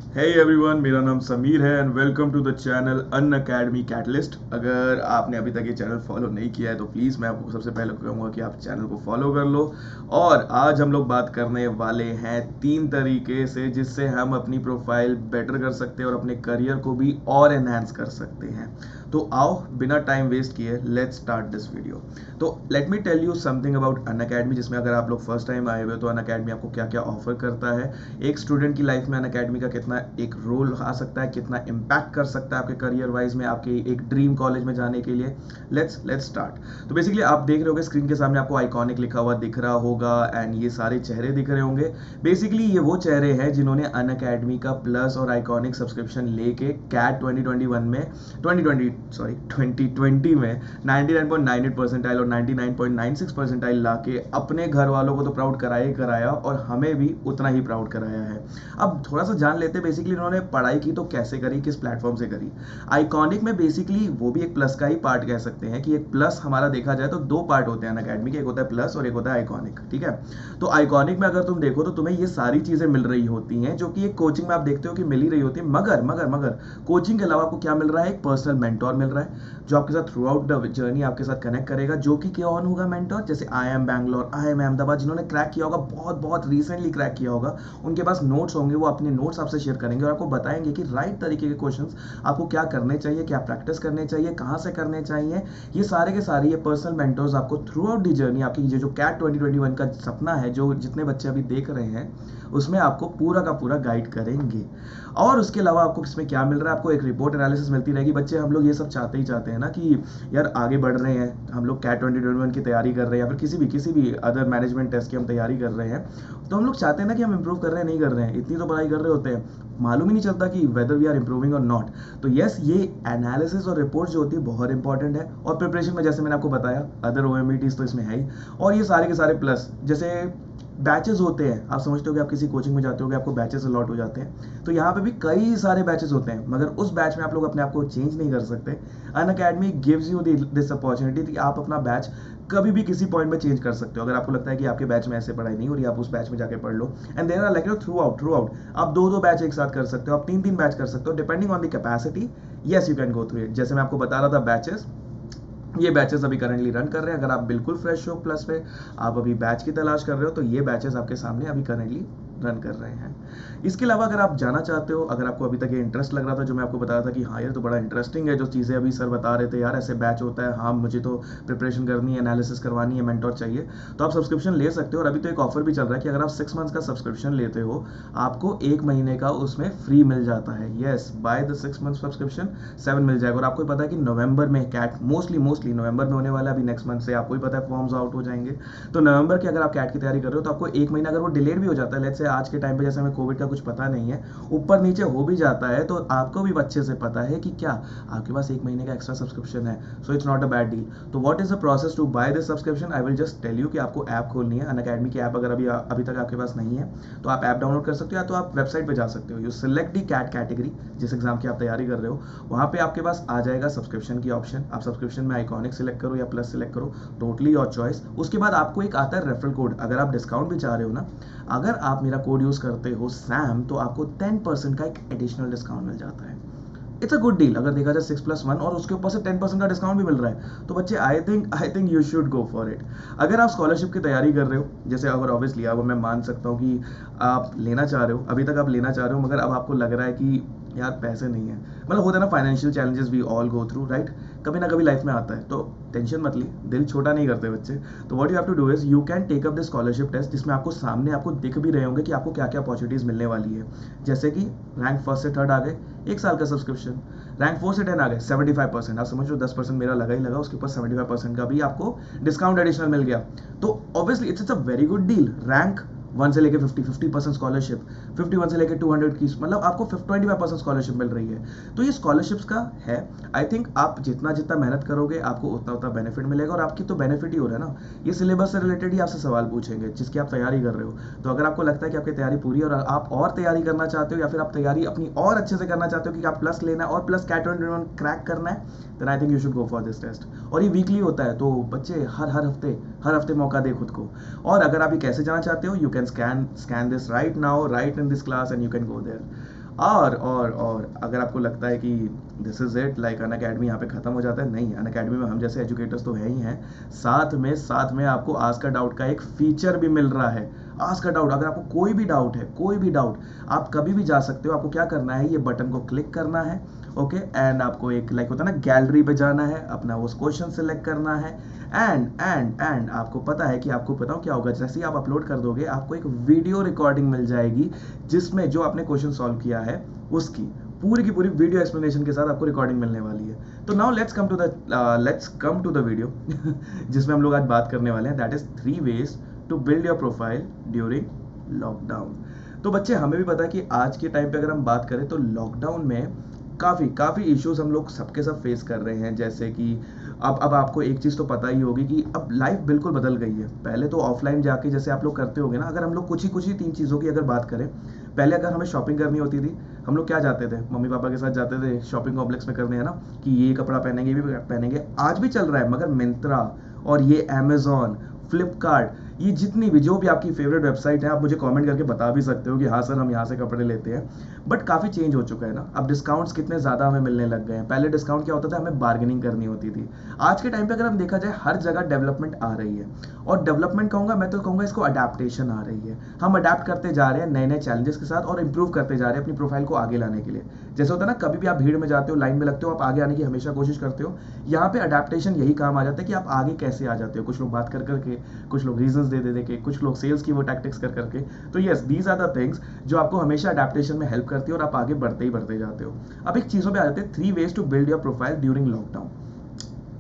Hey everyone, मेरा नाम समीर है and welcome to the channel Unacademy Catalyst. अगर आपने अभी तक ये चैनल फॉलो नहीं किया है तो प्लीज़ मैं आपको सबसे पहले कहूँगा कि आप चैनल को फॉलो कर लो। और आज हम लोग बात करने वाले हैं 3 तरीके से जिससे हम अपनी प्रोफाइल बेटर कर सकते हैं और अपने करियर को भी और एनहांस कर सकते हैं। तो आओ बिना टाइम वेस्ट किए लेट्स स्टार्ट दिस वीडियो। तो let me tell you something about Unacademy, जिसमें अगर आप लोग फर्स्ट टाइम आए हुए तो अन अकेडमी आपको क्या क्या ऑफर करता है, एक स्टूडेंट की लाइफ में अन अकेडमी का कितना एक रोल आ सकता है, कितना इम्पैक्ट कर सकता है आपके करियर वाइज में, आपके एक ड्रीम कॉलेज में जाने के लिए। Let's start. तो बेसिकली आप देख रहे होगे स्क्रीन के सामने आपको आइकॉनिक लिखा हुआ दिख रहा होगा एंड ये सारे चेहरे दिख रहे होंगे। बेसिकली ये वो चेहरे हैं जिन्होंने अन अकेडमी का प्लस और आइकॉनिक सब्सक्रिप्शन लेके कैट 2020 में 99.98 परसेंटाइल और 99.96 परसेंटाइल लाके अपने घर वालों को तो प्राउड कराया ही कराया और हमें भी उतना ही प्राउड कराया है। अब थोड़ा सा जान लेते हैं बेसिकली इन्होंने पढ़ाई की तो कैसे करी, किस प्लेटफॉर्म से करी। आइकॉनिक में बेसिकली वो भी एक प्लस का ही पार्ट कह सकते हैं कि एक प्लस हमारा देखा जाए तो दो पार्ट होते हैं अकेडमी के, एक होता है प्लस और एक होता है आइकॉनिक। ठीक है, तो आइकॉनिक में अगर तुम देखो तो तुम्हें ये सारी चीजें मिल रही होती हैं जो कि एक कोचिंग में आप देखते हो कि मिल ही रही होती है, मगर मगर मगर कोचिंग के अलावा आपको क्या मिल रहा है, एक पर्सनल मेंटोर मिल रहा है जो आपके साथ थ्रू आउट द जर्नी आपके साथ कनेक्ट करेगा। जो कि क्या ऑन होगा मेंटोर, जैसे I am Bangalore, I am Ahmedabad, जिन्होंने क्रैक किया होगा, बहुत बहुत रिसेंटली क्रैक किया होगा, उनके पास नोट्स होंगे, वो अपने नोट्स आपसे शेयर करेंगे और आपको बताएंगे कि राइट तरीके के क्वेश्चंस आपको क्या करने चाहिए, क्या प्रैक्टिस करने चाहिए, कहाँ से करने चाहिए। ये सारे के सारे ये पर्सनल मेंटर्स आपको थ्रू आउट दी जर्नी आपकी जो कैट 2021 का सपना है, जो जितने बच्चे अभी देख रहे हैं उसमें आपको पूरा का पूरा गाइड करेंगे। और उसके अलावा आपको इसमें क्या मिल रहा है, आपको एक रिपोर्ट एनालिसिस मिलती रहेगी। बच्चे हम लोग ये सब चाहते ही चाहते हैं ना कि यार आगे बढ़ रहे हैं, हम लोग कैट 2021 की तैयारी कर रहे हैं या फिर किसी भी अदर मैनेजमेंट टेस्ट की हम तैयारी कर रहे हैं, तो हम लोग चाहते हैं ना कि हम इंप्रूव कर रहे हैं, नहीं कर रहे हैं, इतनी तो पढ़ाई कर रहे होते हैं, मालूम ही नहीं चलता कि वेदर वी आर इंप्रूविंग और नॉट। तो यस, ये एनालिसिस और रिपोर्ट जो होती है बहुत इंपॉर्टेंट है। और प्रिपरेशन में जैसे मैंने आपको बताया अदर ओएमईटीज तो इसमें है ही, और ये सारे के सारे प्लस जैसे बैचेस होते हैं। आप समझते हो कि आप किसी कोचिंग में जाते हो कि आपको बैचेस अलॉट हो जाते हैं, तो यहाँ पे भी कई सारे बैचेस होते हैं, मगर उस बैच में आप लोग अपने आप को चेंज नहीं कर सकते। Unacademy gives you this opportunity कि आप अपना बैच कभी भी किसी पॉइंट में चेंज कर सकते हो। अगर आपको लगता है कि आपके बैच में ऐसे पढ़ाई नहीं हो रही, आप उस बैच में जाके पढ़ लो। And there are like throughout आप दो बैच एक साथ कर सकते हो, आप तीन बैच कर सकते हो depending on the capacity. Yes, you can go through it. जैसे मैं आपको बता रहा था बैचेस, ये बैचेस अभी करंटली रन कर रहे हैं। अगर आप बिल्कुल फ्रेश हो प्लस पे, आप अभी बैच की तलाश कर रहे हो, तो ये बैचेस आपके सामने अभी करंटली रन कर रहे हैं। इसके अलावा अगर आप जाना चाहते हो, अगर आपको अभी तक ये इंटरेस्ट लग रहा था, जो मैं आपको बता रहा था कि हाँ यार तो बड़ा इंटरेस्टिंग है जो चीज़ें अभी सर बता रहे थे, यार ऐसे बैच होता है, हाँ मुझे तो प्रिपरेशन करनी है, एनालिसिस करवानी है, मेंटोर चाहिए, तो आप सब्सक्रिप्शन ले सकते हो। और अभी तो एक ऑफर भी चल रहा है कि अगर आप 6 मंथ्स का सब्सक्रिप्शन लेते हो, आपको 1 महीने का उसमें फ्री मिल जाता है। Yes, by the 6 month subscription 7 मिल जाएगा। और आपको पता है कि नवंबर में कैट मोस्टली नवंबर में होने वाला है, अभी नेक्स्ट मंथ से आपको ही पता है फॉर्म्स आउट हो जाएंगे। तो नवंबर के अगर आप कैट की तैयारी कर रहे हो तो आपको 1 महीना अगर वो डिलेड भी हो जाता है, लेट्स से आज के टाइम पे जैसे हमें कोविड का कुछ पता नहीं है, ऊपर नीचे हो भी जाता है, तो आपको भी अच्छे से पता है कि क्या आपके पास 1 महीने का एक्स्ट्रा सब्सक्रिप्शन है। So it's not a bad deal. तो what is the process to buy this subscription, I will just tell you कि आपको ऐप खोलनी है। अन अकेडमी की ऐप अगर अभी तक आपके पास नहीं है तो आप ऐप डाउनलोड कर सकते हो, या तो आप वेबसाइट पे जा सकते हो। You select the cat category, जिस एग्जाम की आप तैयारी कर रहे हो, वहां पे आपके पास आ जाएगा सब्सक्रिप्शन की ऑप्शन। आप सब्सक्रिप्शन में आइकॉनिक सिलेक्ट करो या प्लस सिलेक्ट करो, टोटली योर चॉइस। उसके बाद आपको एक आता है रेफरल कोड, अगर आप डिस्काउंट भी चाह रहे हो ना, अगर आप मेरा कोड यूज करते हो सैम, तो आपको 10% का एक एडिशनल डिस्काउंट मिल जाता है। इट्स अ गुड डील अगर देखा जाए 6+1, और उसके ऊपर से 10% का डिस्काउंट भी मिल रहा है। तो बच्चे आई think you should go for it. अगर आप स्कॉलरशिप की तैयारी कर रहे हो, जैसे अगर ऑब्वियसली अब मैं मान सकता हूँ कि आप लेना चाह रहे हो, अभी तक आप लेना चाह रहे हो, मगर अब आपको लग रहा है कि यार पैसे नहीं है, मतलब होता है ना financial challenges we all go through, right, कभी ना कभी लाइफ में आता है। तो टेंशन मत ली, दिल छोटा नहीं करते बच्चे। तो what you have to do is you can take up the scholarship test, जिसमें आपको सामने आपको दिख भी रहे होंगे कि आपको क्या क्या अपॉर्चुनिटीज मिलने वाली है। जैसे कि रैंक 1 से 3 आ गए, 1 साल का सब्सक्रिप्शन। रैंक 4 से 10 आ गए, 75%। आप समझ लो 10% मेरा लगा ही लगा, उसके ऊपर 75% का भी आपको डिस्काउंट एडिशनल मिल गया। तो obviously it's a very good deal. Rank 1 से लेके 50% स्कॉलरशिप, 51 से लेके 200 की, मतलब आपको 25% स्कॉलरशिप मिल रही है। तो ये स्कॉलरशिप्स का है। आई थिंक आप जितना जितना मेहनत करोगे आपको उतना उतना बेनिफिट मिलेगा, और आपकी तो बेनिफिट ही हो रहा है ना। ये सिलेबस से रिलेटेड ही आपसे सवाल पूछेंगे जिसकी आप तैयारी कर रहे हो। तो अगर आपको लगता है कि आपकी तैयारी पूरी है और आप और तैयारी करना चाहते हो, या फिर आप तैयारी अपनी और अच्छे से करना चाहते हो कि आप प्लस लेना है और प्लस कैट 21 क्रैक करना है, then I think you should go for this test. और ये वीकली होता है, तो बच्चे हर हफ्ते मौका दे खुद को। और अगर आप ये कैसे जाना चाहते हो, you can scan this right now, right in this class, and you can go there. और अगर आपको लगता है कि this is it, like Unacademy यहाँ पे खत्म हो जाता है, नहीं, अनअकैडमी में हम जैसे एजुकेटर्स तो है ही हैं, साथ में आपको आस्क अ डाउट का एक फीचर भी मिल रहा है। आस्क अ डाउट, अगर आपको कोई भी डाउट है, कोई भी डाउट, आप कभी भी जा सकते हो। आपको क्या करना है, ये बटन को क्लिक करना है, ओके, एंड आपको एक लाइक होता है ना गैलरी पे जाना है, अपना वो क्वेश्चन सिलेक्ट करना है, एंड आपको पता है कि आपको बताऊं क्या होगा, जैसे ही आप अपलोड कर दोगे आपको एक वीडियो रिकॉर्डिंग मिल जाएगी जिसमें जो आपने क्वेश्चन सॉल्व किया है उसकी पूरी की पूरी वीडियो एक्सप्लेनेशन के साथ आपको रिकॉर्डिंग मिलने वाली है। तो now let's come to the video जिसमें हम लोग आज बात करने वाले हैं, that is 3 ways to build your profile during lockdown. तो बच्चे हमें भी पता है कि आज के टाइम पे अगर हम बात करें तो लॉकडाउन में काफ़ी इश्यूज हम लोग सबके सब फेस कर रहे हैं। जैसे कि अब आपको एक चीज़ तो पता ही होगी कि अब लाइफ बिल्कुल बदल गई है। पहले तो ऑफलाइन जाके जैसे आप लोग करते होगे ना, अगर हम लोग कुछ ही 3 चीज़ों की अगर बात करें, पहले अगर हमें शॉपिंग करनी होती थी, हम लोग क्या जाते थे, मम्मी पापा के साथ जाते थे शॉपिंग कॉम्प्लेक्स में करने, है ना, कि ये कपड़ा पहनेंगे, ये भी पहनेंगे। आज भी चल रहा है, मगर मिंत्रा और ये अमेजॉन, फ्लिपकार्ट, ये जितनी भी जो भी आपकी फेवरेट वेबसाइट है, आप मुझे कमेंट करके बता भी सकते हो कि हाँ सर हम यहाँ से कपड़े लेते हैं। बट काफ़ी चेंज हो चुका है ना, अब डिस्काउंट्स कितने ज़्यादा हमें मिलने लग गए हैं। पहले डिस्काउंट क्या होता था, हमें बार्गेनिंग करनी होती थी। आज के टाइम पे अगर हम देखा जाए, हर जगह डेवलपमेंट आ रही है, और डेवलपमेंट कहूँगा मैं तो कहूँगा इसको अडेप्टेशन आ रही है। हम अडेप्ट करते जा रहे हैं नए नए चैलेंजेस के साथ और इंप्रूव करते जा रहे हैं अपनी प्रोफाइल को आगे लाने के लिए। जैसे होता है ना, कभी भी आप भीड़ में जाते हो, लाइन में लगते हो, आप आगे आने की हमेशा कोशिश करते हो। यहाँ पे अडेप्टेशन यही काम आ जाता है कि आप आगे कैसे आ जाते हो। कुछ लोग बात कर करके, कुछ लोग रीजंस दे दे के, कुछ लोग सेल्स की वो टैक्टिक्स कर करके। तो yes, these are the things जो आपको हमेशा अडेप्टेशन में हेल्प करती है और आप आगे बढ़ते जाते हो। अब एक चीज़ों पे आ जाते हैं, 3 ways to build your profile during lockdown.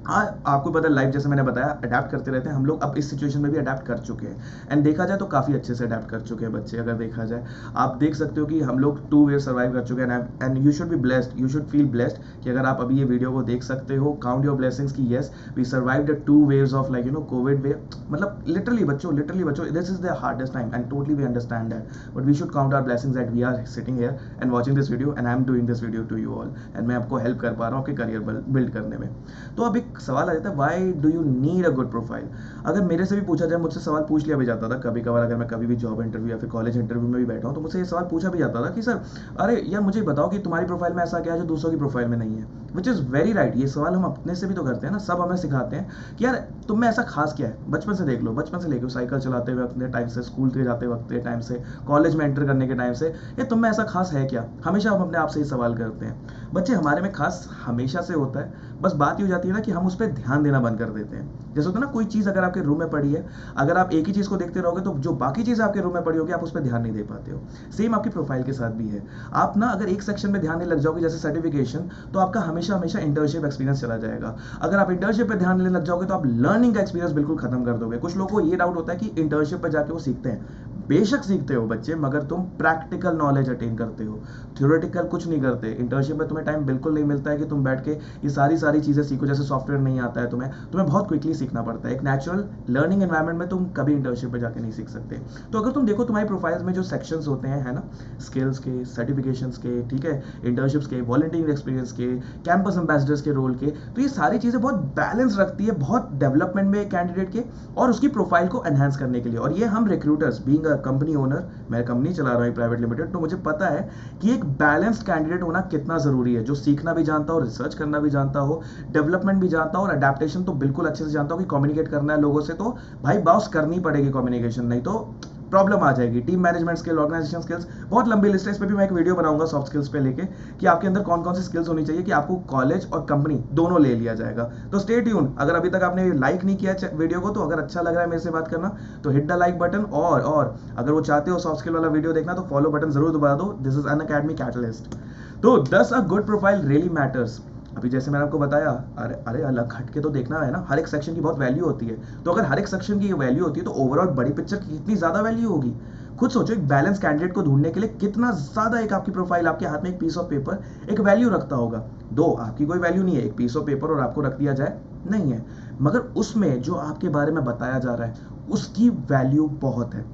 आपको पता है लाइफ जैसे मैंने बताया अडेप्ट करते रहते हैं हम लोग। अब इस सिचुएशन में भी अडेप्ट कर चुके हैं, एंड देखा जाए तो काफ़ी अच्छे से अडेप्ट कर चुके हैं बच्चे। अगर देखा जाए, आप देख सकते हो कि हम लोग 2 waves सर्वाइव कर चुके हैं, and you should be blessed, you should feel blessed कि अगर आप अभी ये वीडियो को देख सकते हो, काउंट योर ब्लेसिंग्स की yes we survive the 2 waves of like Covid wave. मतलब लिटरली बच्चों this is the hardest time and totally we understand that, but we should count our blessings that we are sitting here and watching this video and I am doing this video to you all, and मैं आपको help कर पा रहा हूँ आपके career build करने में। तो अब एक सवाल आ जाता है, why do you need a good profile. अगर मेरे से भी पूछा जाए, मुझसे सवाल पूछ लिया भी जाता था कभी कभार, अगर मैं कभी भी जॉब इंटरव्यू या फिर कॉलेज इंटरव्यू में भी बैठा हूँ तो मुझसे ये सवाल पूछा भी जाता था कि सर अरे यार मुझे बताओ कि तुम्हारी प्रोफाइल में ऐसा क्या है जो दूसरों की प्रोफाइल में नहीं है। विच इज़ वेरी राइट, ये सवाल हम अपने से भी तो करते हैं ना, सब हमें सिखाते हैं कि यार तुम में ऐसा खास क्या है। बचपन से देख लो, बचपन से लेके साइकिल चलाते हुए अपने टाइम से, स्कूल के जाते वक्त के टाइम से, कॉलेज में एंटर करने के टाइम से, ये तुम में ऐसा खास है क्या। हमेशा हम अपने आप से ही सवाल करते हैं। बच्चे हमारे में खास हमेशा से होता है, बस बात ये हो जाती है ना कि हम उस पर ध्यान देना बंद कर देते हैं। जैसे होता है ना, कोई चीज़ अगर आपके रूम में पड़ी है, अगर आप एक ही चीज़ को देखते रहोगे तो जो बाकी चीज़ आपके रूम में पड़ी होगी आप उस पर ध्यान नहीं दे पाते हो। सेम आपकी प्रोफाइल के साथ भी है। आप ना अगर एक सेक्शन में ध्यान नहीं लग जाओगे, जैसे सर्टिफिकेशन, तो आपका हमेशा इंटर्नशिप एक्सपीरियंस चला जाएगा। अगर आप इंटर्नशिप पे ध्यान देने लग जाओगे तो आप लर्निंग का एक्सपीरियंस बिल्कुल खत्म कर दोगे। कुछ लोगों को ये डाउट होता है कि इंटर्नशिप पर जाके वो सीखते हैं, बेशक सीखते हो बच्चे, मगर तुम प्रैक्टिकल नॉलेज अटेन करते हो, थ्योरेटिकल कुछ नहीं करते। इंटर्नशिप में तुम्हें टाइम बिल्कुल नहीं मिलता है कि तुम बैठ के ये सारी चीज़ें सीखो। जैसे सॉफ्टवेयर नहीं आता है तुम्हें बहुत क्विकली सीखना पड़ता है। एक नेचुरल लर्निंग एनवायरनमेंट में तुम कभी इंटर्नशिप पे जाके नहीं सीख सकते। तो अगर तुम देखो तुम्हारी प्रोफाइल्स में जो सेक्शंस होते हैं, है ना, स्किल्स के, सर्टिफिकेशंस के, ठीक है, इंटर्नशिप्स के, वॉलंटियरिंग एक्सपीरियंस के, कैंपस एम्बेसडर्स के रोल के, तो ये सारी चीज़ें बहुत बैलेंस रखती है, बहुत डेवलपमेंट में कैंडिडेट के और उसकी प्रोफाइल को एनहांस करने के लिए। और ये हम recruiters, being a company owner, मैं कंपनी चला रहा हूँ प्राइवेट लिमिटेड, तो मुझे पता है कि एक बैलेंस्ड कैंडिडेट होना कितना जरूरी है, जो सीखना भी जानता हो, रिसर्च करना भी जानता हो, डेवलपमेंट भी जानता हो और अडेप्टेशन तो बिल्कुल अच्छे से जानता हो कि कम्युनिकेट करना है लोगों से, तो भाई बाउंस करनी पड़ेगी कम्युनिकेशन, नहीं तो प्रॉब्लम आ जाएगी। Team management skill, organization skills, बहुत लंबी लिस्ट है, इस पर भी मैं एक वीडियो बनाऊंगा सॉफ्ट स्किल्स पे लेके कि आपके अंदर कौन कौन सी स्किल्स होनी चाहिए कि आपको कॉलेज और कंपनी दोनों ले लिया जाएगा। तो स्टे ट्यून। अगर अभी तक आपने लाइक नहीं किया वीडियो को, तो अगर अच्छा लग रहा है मेरे से बात करना तो हिट द लाइक बटन, और अगर वो चाहते हो सॉफ्ट स्किल वाला वीडियो देखना तो फॉलो बटन जरूर दबा दो। This is Unacademy catalyst. तो 10 अ गुड प्रोफाइल रियली मैटर्स। अभी जैसे मैंने आपको बताया, अरे अलग हट के तो देखना है ना, हर एक सेक्शन की बहुत वैल्यू होती है। तो अगर हर एक सेक्शन की वैल्यू होती है तो ओवरऑल बड़ी पिक्चर की कितनी ज्यादा वैल्यू होगी। खुद सोचो, एक बैलेंस कैंडिडेट को ढूंढने के लिए कितना ज्यादा एक आपकी प्रोफाइल, आपके हाथ में एक पीस ऑफ पेपर एक वैल्यू रखता होगा। दो आपकी कोई वैल्यू नहीं है, एक पीस ऑफ पेपर और आपको रख दिया जाए, नहीं है, मगर उसमें जो आपके बारे में बताया जा रहा है उसकी वैल्यू बहुत है।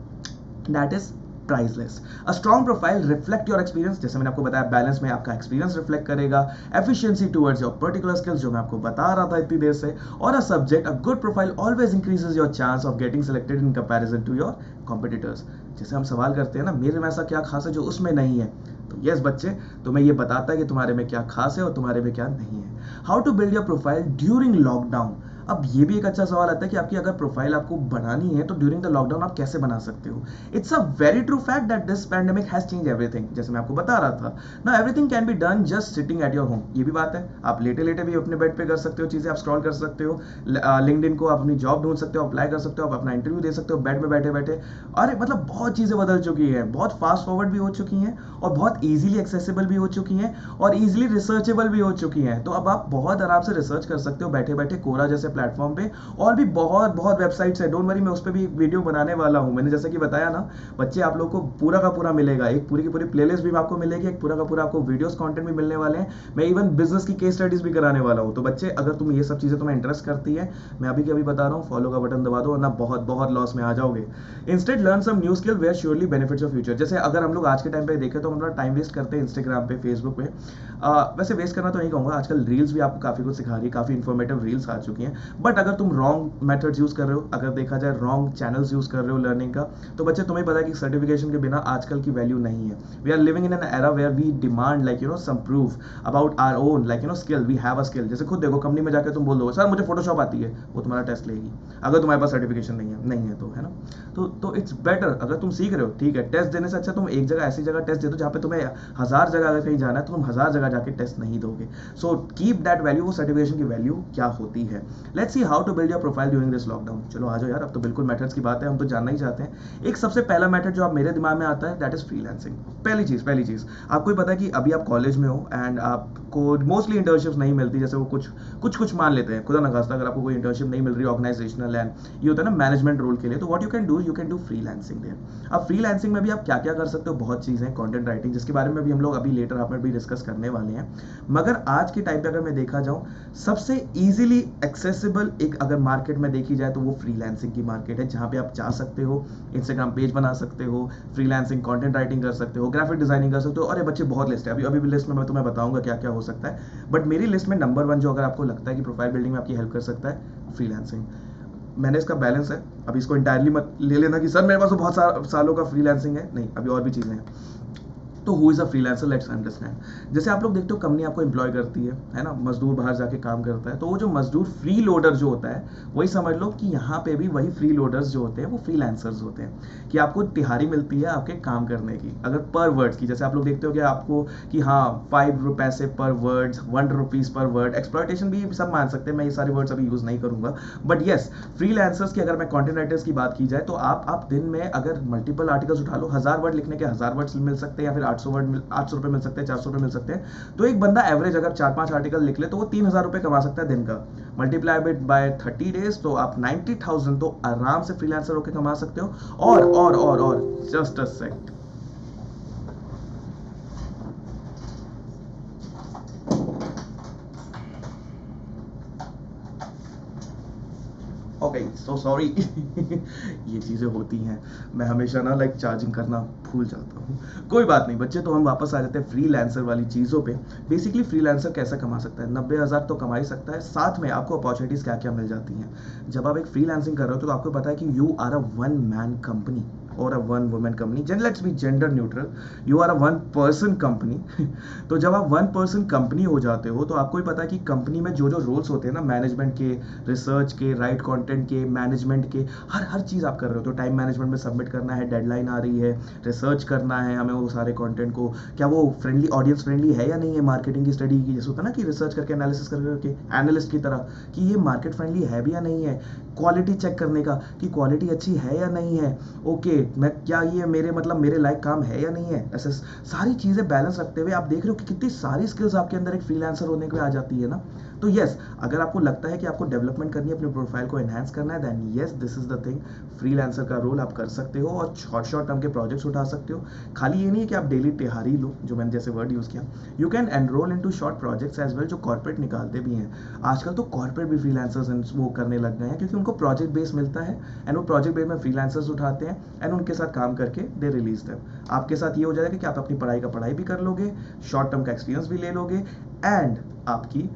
That is priceless. A strong profile reflect your experience, जैसे मैंने आपको बताया, बैलेंस में आपका एक्सपीरियंस रिफ्लेक्ट करेगा, efficiency towards your particular skills जो मैं आपको बता रहा था इतनी देर से, और a subject, a good profile always increases your chance of getting selected in comparison to your competitors. जैसे हम सवाल करते हैं ना, मेरे में ऐसा क्या खास है जो उसमें नहीं है, तो यस बच्चे, तुम्हें ये बताता है कि तुम्हारे में क्या खास है और तुम्हारे में क्या नहीं है। How to build your profile during lockdown. अब ये भी एक अच्छा सवाल आता है कि आपकी अगर प्रोफाइल आपको बनानी है तो ड्यूरिंग द लॉकडाउन आप कैसे बना सकते हो। It's a very true fact that this pandemic has change everything, जैसे मैं आपको बता रहा था ना, everything can be done just sitting at your home. ये भी बात है, आप लेटे लेटे भी अपने बेड पे कर सकते हो चीजें, आप स्क्रॉल कर सकते हो लिंक्डइन को, आप अपनी जॉब ढूंढ सकते हो, अप्लाई कर सकते हो, आप अपना इंटरव्यू दे सकते हो बेड में बैठे बैठे। अरे मतलब बहुत चीजें बदल चुकी हैं, बहुत फास्ट फॉरवर्ड भी हो चुकी हैं और बहुत ईजिली एक्सेसिबल भी हो चुकी हैं और ईजिली रिसर्चेबल भी हो चुकी हैं। तो अब आप बहुत आराम से रिसर्च कर सकते हो बैठे बैठे कोरा जैसे प्लेटफॉर्म पे, और भी बहुत बहुत वेबसाइट्स है, डोंट वरी, मैं उस पर भी वीडियो बनाने वाला हूँ। मैंने जैसा कि बताया ना बच्चे, आप लोगों को पूरा का पूरा मिलेगा, एक पूरी की पूरी प्लेलिस्ट भी आपको मिलेगी, एक पूरा का पूरा आपको वीडियोस कंटेंट भी मिलने वाले हैं। मैं इवन बिजनेस की केस स्टडीज भी कराने वाला हूँ। तो बच्चे, अगर तुम ये सब चीजें तुम्हें इंटरेस्ट करती है, मैं अभी के अभी बता रहा हूँ, फॉलो का बटन दबा दो वरना बहुत बहुत लॉस में आ जाओगे। Instead learn some new skill where surely benefits of future. जैसे अगर हम लोग आज के टाइम पे देखें तो हम लोग टाइम वेस्ट करते हैं इंस्टाग्राम पे, फेसबुक पे। वैसे वेस्ट करना तो नहीं कहूँगा, आजकल रील्स भी आपको काफ़ी कुछ सिखा रही है, काफ़ी इन्फॉर्मेटिव रील्स आ चुकी हैं। बट अगर तुम रॉन्ग मेथड्स यूज़ कर रहे हो, अगर देखा जाए रॉन्ग चैनल्स यूज़ कर रहे हो लर्निंग का, तो बच्चे तुम्हें पता है कि सर्टिफिकेशन के बिना आजकल की वैल्यू नहीं है। We are living in an era where we demand like some proof about our own like skill, we have a skill. जैसे खुद देखो, कंपनी में जाकर तुम बोल दो सर मुझे फोटोशॉप आती है, वो तुम्हारा टेस्ट लेगी अगर तुम्हारे पास सर्टिफिकेशन नहीं है तो, है ना। तो इट्स बेटर, अगर तुम सीख रहे हो ठीक है, टेस्ट देने से अच्छा तुम एक जगह ऐसी जगह टेस्ट दे दो जहाँ पे तुम्हें 1000 जगह अगर कहीं जाना है तो तुम 1000 जगह जाके टेस्ट नहीं दोगे। सो कीप दैट वैल्यू, वो सर्टिफिकेशन की वैल्यू क्या होती है। Let's see how to build your profile during this lockdown. चलो आ जाओ यार, अब तो बिल्कुल मेथड्स की बात है, हम तो जानना ही चाहते हैं। एक सबसे पहला मेथड जो आप मेरे दिमाग में आता है दैट इज फ्रीलांसिंग। पहली चीज आपको ही पता है कि अभी आप कॉलेज में हो एंड आपको मोस्टली इंटर्नशिप नहीं मिलती। जैसे वो कुछ मान लेते हैं, खुदा ना खास्ता अगर आपको कोई इंटर्नशिप नहीं मिल रही ऑर्गेनाइजेशनल एंड ये होता है ना मैनेजमेंट रोल के लिए, तो what you can do freelancing there. अब फ्रीलांसिंग में भी आप क्या क्या कर सकते हो, बहुत चीजें, कंटेंट राइटिंग, जिसके बारे में भी हम लोग अभी लेटर आप में भी डिस्कस करने वाले हैं। मगर आज के टाइम पे अगर मैं देखा जाऊं, सबसे इजीली एक्सेसिबल एक अगर मार्केट में देखी जाए तो वो फ्रीलांसिंग की मार्केट है, जहां पे आप जा सकते हो, इंस्टाग्राम पेज बना सकते हो, फ्रीलांसिंग कंटेंट राइटिंग कर सकते हो, ग्राफिक डिजाइनिंग कर सकते हो। अरे बच्चे बहुत लिस्ट है, अभी भी लिस्ट में मैं तुम्हें बताऊंगा क्या क्या हो सकता है। बट मेरी लिस्ट में नंबर 1 जो अगर आपको लगता है कि प्रोफाइल बिल्डिंग में आपकी हेल्प कर सकता है, फ्रीलांसिंग। मैंने इसका बैलेंस है, अभी इसको इंटायरली मत ले लेना कि सर मेरे पास तो बहुत सालों का फ्रीलांसिंग है, नहीं, अभी और भी चीजें हैं। तो who is a freelancer, let's understand. जैसे आप लोग देखते हो कंपनी आपको एम्प्लॉय करती है ना, मजदूर बाहर जाके काम करता है, तो वो जो मजदूर फ्री लोडर जो होता है, वही समझ लो कि यहाँ पे भी वही फ्री लोडर्स जो होते हैं वो फ्रीलांसर्स होते हैं, कि आपको तिहारी मिलती है आपके काम करने की। अगर पर वर्ड्स की, जैसे आप लोग देखते हो कि आपको कि हाँ 5 पैसे पर words, 1 rupees per word, exploitation भी सब मान सकते हैं, मैं ये सारे वर्ड्स अभी यूज नहीं करूंगा। बट येस, फ्रीलांसर्स की अगर मैं कंटेंट राइटर्स की बात की जाए तो आप दिन में अगर मल्टीपल आर्टिकल्स उठा लो, 1000 वर्ड लिखने के 1000 वर्ड्स मिल सकते हैं, या फिर 800 रुपए मिल सकते हैं, 400 रुपए मिल सकते हैं। तो एक बंदा एवरेज अगर 4-5 आर्टिकल लिख ले तो वो 3000 रुपए कमा सकता है दिन का। मल्टीप्लाई बिट बाय 30 डेज तो आप 90,000 तो आराम से फ्रीलांसर होकर कमा सकते हो। और just a second, okay so sorry ये चीज़ें होती हैं, मैं हमेशा ना लाइक चार्जिंग करना भूल जाता हूँ। कोई बात नहीं बच्चे, तो हम वापस आ जाते हैं फ्रीलांसर वाली चीज़ों पे। बेसिकली फ्रीलांसर कैसा कमा सकता है, 90,000 तो कमा ही सकता है, साथ में आपको अपॉर्चुनिटीज़ क्या क्या मिल जाती हैं। जब आप एक फ्रीलांसिंग कर रहे हो तो आपको पता है कि you are a 1 man company और a 1 women company, let's be gender neutral, you are a 1 person company. तो जब आप 1 पर्सन कंपनी हो जाते हो तो आपको ही पता है कि कंपनी में जो जो रोल्स होते हैं ना, मैनेजमेंट के, रिसर्च के, राइट कंटेंट के, मैनेजमेंट के, हर चीज़ आप कर रहे हो। तो टाइम मैनेजमेंट में सबमिट करना है, डेडलाइन आ रही है, रिसर्च करना है हमें वो सारे कंटेंट को, क्या वो फ्रेंडली, ऑडियंस फ्रेंडली है या नहीं है, मार्केटिंग की स्टडी की जैसे होता है ना कि रिसर्च करके एनालिसिस करके एनालिस्ट की तरह कि ये मार्केट फ्रेंडली है भी या नहीं है, क्वालिटी चेक करने का कि क्वालिटी अच्छी है या नहीं है, ओके मैं क्या ये मेरे लायक काम है या नहीं है, ऐसे सारी चीजें बैलेंस रखते हुए आप देख रहे हो कि कितनी सारी स्किल्स आपके अंदर एक फ्रीलांसर होने के आ जाती है ना। तो यस, अगर आपको लगता है कि आपको डेवलपमेंट करनी है, अपने प्रोफाइल को एनहांस करना है, then yes this is the thing, freelancer का रोल आप कर सकते हो और शॉर्ट टर्म के प्रोजेक्ट्स उठा सकते हो। खाली ये नहीं है कि आप डेली तिहारी लो, जो मैंने जैसे वर्ड यूज किया, you can enroll into short projects as well, जो कॉर्पोरेट निकालते भी हैं। आजकल तो कॉर्पोरेट भी फ्रीलांसर्स वो करने लग गए हैं, क्योंकि उनको प्रोजेक्ट बेस मिलता है एंड वो प्रोजेक्ट बेस में फ्रीलांसर्स उठाते हैं एंड उनके साथ काम करके दे रिलीज देम। आपके साथ ये हो जाएगा कि आप अपनी पढ़ाई भी कर लोगे, शॉर्ट टर्म का एक्सपीरियंस भी ले लोगे एंड आपकी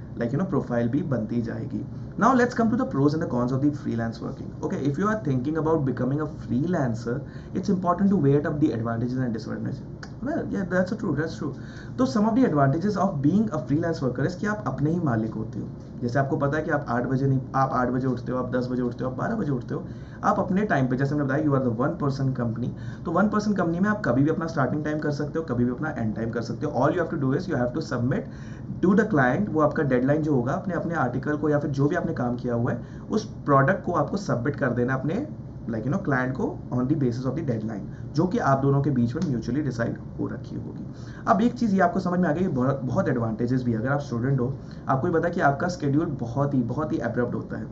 प्रोफाइल भी बनती जाएगी। Now let's come to the pros and the cons of the freelance working. Okay, if you are thinking about becoming a freelancer, it's important to weigh up the advantages and disadvantages. Well, yeah, that's true. तो some of the advantages of being a freelance worker is कि आप अपने ही मालिक होते हो। जैसे आपको पता है कि आप 8 बजे नहीं, आप 8 बजे उठते हो, आप 10 बजे उठते हो, आप 12 बजे उठते हो, आप अपने टाइम पे, जैसे मैंने बताया, you are the one person company. तो वन पर्सन कंपनी में आप कभी भी अपना स्टार्टिंग टाइम कर सकते हो, कभी भी अपना एंड टाइम कर सकते हो। All you have to do is you have to submit to the client, वो आपका डेडलाइन जो होगा, अपने अपने आर्टिकल को या फिर जो भी आपने काम किया हुआ है उस प्रोडक्ट को आपको सबमिट कर देना अपने क्लाइंट को on the basis of the deadline, जो कि आप दोनों के बीच में म्यूचुअली डिसाइड हो रखी होगी। अब एक चीज़ ये आपको समझ में आ गई, बहुत बहुत एडवांटेजेस भी। अगर आप स्टूडेंट हो, आपको भी पता है कि आपका स्केड्यूल बहुत ही एब्रप्ट होता है।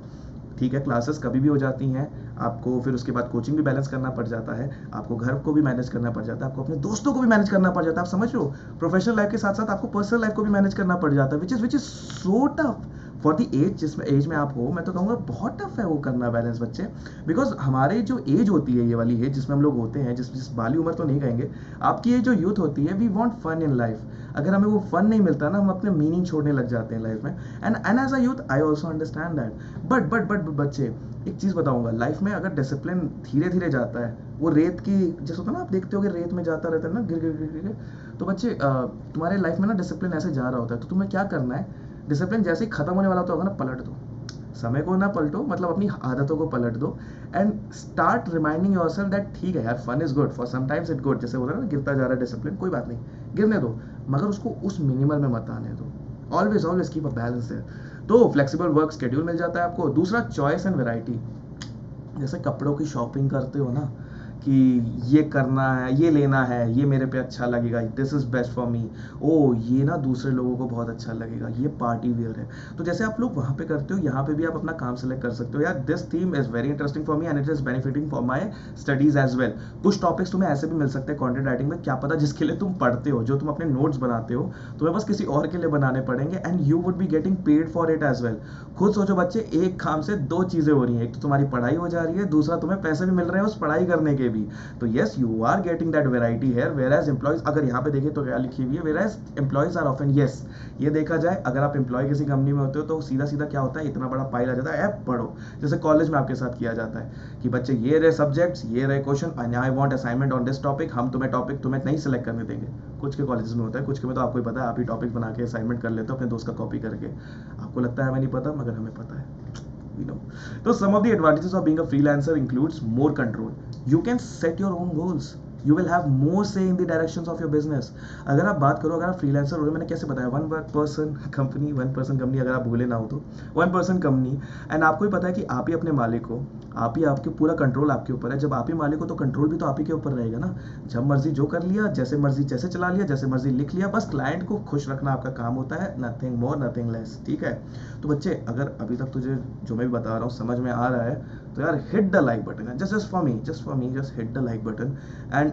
ठीक है, क्लासेस कभी भी हो जाती हैं, आपको फिर उसके बाद कोचिंग भी बैलेंस करना पड़ जाता है, आपको घर को भी मैनेज करना पड़ जाता है, आपको अपने दोस्तों को भी मैनेज करना पड़ जाता है। आप समझ रहे हो, प्रोफेशनल लाइफ के साथ साथ आपको पर्सनल लाइफ को भी मैनेज करना पड़ जाता है, which is so tough for the age, जिसमें एज में आप हो। मैं तो कहूँगा बहुत टफ है वो करना बैलेंस बच्चे, बिकॉज हमारे जो एज होती है, ये वाली एज जिसमें हम लोग होते हैं, जिस बाली उम्र तो नहीं कहेंगे, आपकी ये जो यूथ होती है, we want fun in life. अगर हमें वो फन नहीं मिलता ना, हम अपने मीनिंग छोड़ने लग जाते हैं लाइफ में। And as a youth I also understand that. But बच्चे, एक चीज़ बताऊंगा, लाइफ में अगर डिसिप्लिन धीरे धीरे जाता है, वो रेत की जैसे होता है ना, आप देखते हो कि रेत में जाता रहता है ना, गिर गिर गिर गिर गिर। तो बच्चे, तुम्हारे लाइफ में ना डिसिप्लिन ऐसे जा रहा होता है, तो तुम्हें क्या करना है, डिसिप्लिन जैसे ही खत्म होने वाला होता होगा ना, पलट दो। समय को ना पलटो, मतलब अपनी आदतों को पलट दो, and start reminding yourself that ठीक है यार, fun is good for some times, it good. जैसे होता है ना, गिरता जा रहा है डिसिप्लिन, कोई बात नहीं, गिरने दो, मगर उसको उस मिनिमल में मत आने दो। Always keep a balance there. तो फ्लेक्सिबल वर्क शेड्यूल मिल जाता है आपको। दूसरा, चॉइस एंड वेराइटी। जैसे कपड़ों की शॉपिंग करते हो ना, कि ये करना है, ये लेना है, ये मेरे पे अच्छा लगेगा, this is best for me, ओ ये ना दूसरे लोगों को बहुत अच्छा लगेगा, ये पार्टी वियर है। तो जैसे आप लोग वहाँ पे करते हो, यहाँ पे भी आप अपना काम सेलेक्ट कर सकते हो। यार, this theme is very interesting for me and it is benefiting for my studies as well. कुछ टॉपिक्स तुम्हें ऐसे भी मिल सकते हैं कॉन्टेंट राइटिंग में, क्या पता जिसके लिए तुम पढ़ते हो, जो तुम अपने नोट्स बनाते हो, तुम्हें बस किसी और के लिए बनाने पड़ेंगे, and you would be getting paid for it as well. खुद सोचो बच्चे, एक काम से दो चीज़ें हो रही हैं, एक तो तुम्हारी पढ़ाई हो जा रही है, दूसरा तुम्हें पैसे भी मिल रहे हैं उस पढ़ाई करने के भी। तो yes, you are getting that variety here, whereas employees, अगर यहाँ पे देखें तो क्या लिखी हुई है, whereas employees are often, yes, ये देखा जाए, अगर आप एम्प्लॉय किसी कंपनी में होते हो तो सीधा सीधा क्या होता है, इतना बड़ा पाइल आ जाता है, ऐप पढ़ो। जैसे कॉलेज में आपके साथ किया जाता है कि बच्चे, ये रहे सब्जेक्ट्स, ये रहे question, and I want assignment on this topic. हम तुम्हें टॉपिक तुम्हें नहीं सिलेक्ट करने देंगे। कुछ के कॉलेजेस में होता है, कुछ के में तो आपको ही पता है, आप ही टॉपिक बना के असाइनमेंट कर लेते हो अपने दोस्त का कॉपी करके। आपको लगता है हमें नहीं पता, मगर हमें पता है। You know. So some of the advantages of being a freelancer includes more control. You can set your own goals. You will have more say in the directions of your business. अगर आप बात करो, अगर आप freelancer हो रहे हो, मैंने कैसे बताया, वन पर्सन कंपनी, अगर आप भूले ना हो तो वन पर्सन कंपनी, एंड आपको ही पता है कि आप ही अपने मालिक हो, आप ही, आपके पूरा कंट्रोल आपके ऊपर है। जब आप ही मालिक हो तो कंट्रोल भी तो आप ही के ऊपर रहेगा ना। जब मर्जी जो कर लिया, जैसे मर्जी जैसे चला लिया, जैसे मर्जी लिख लिया, बस क्लाइंट को खुश रखना आपका काम होता है, नथिंग मोर नथिंग लेस। ठीक है, तो बच्चे, अगर अभी तक तुझे जो मैं भी बता रहा हूँ समझ में आ रहा है, तो यार hit the like button, just for me just hit the like button.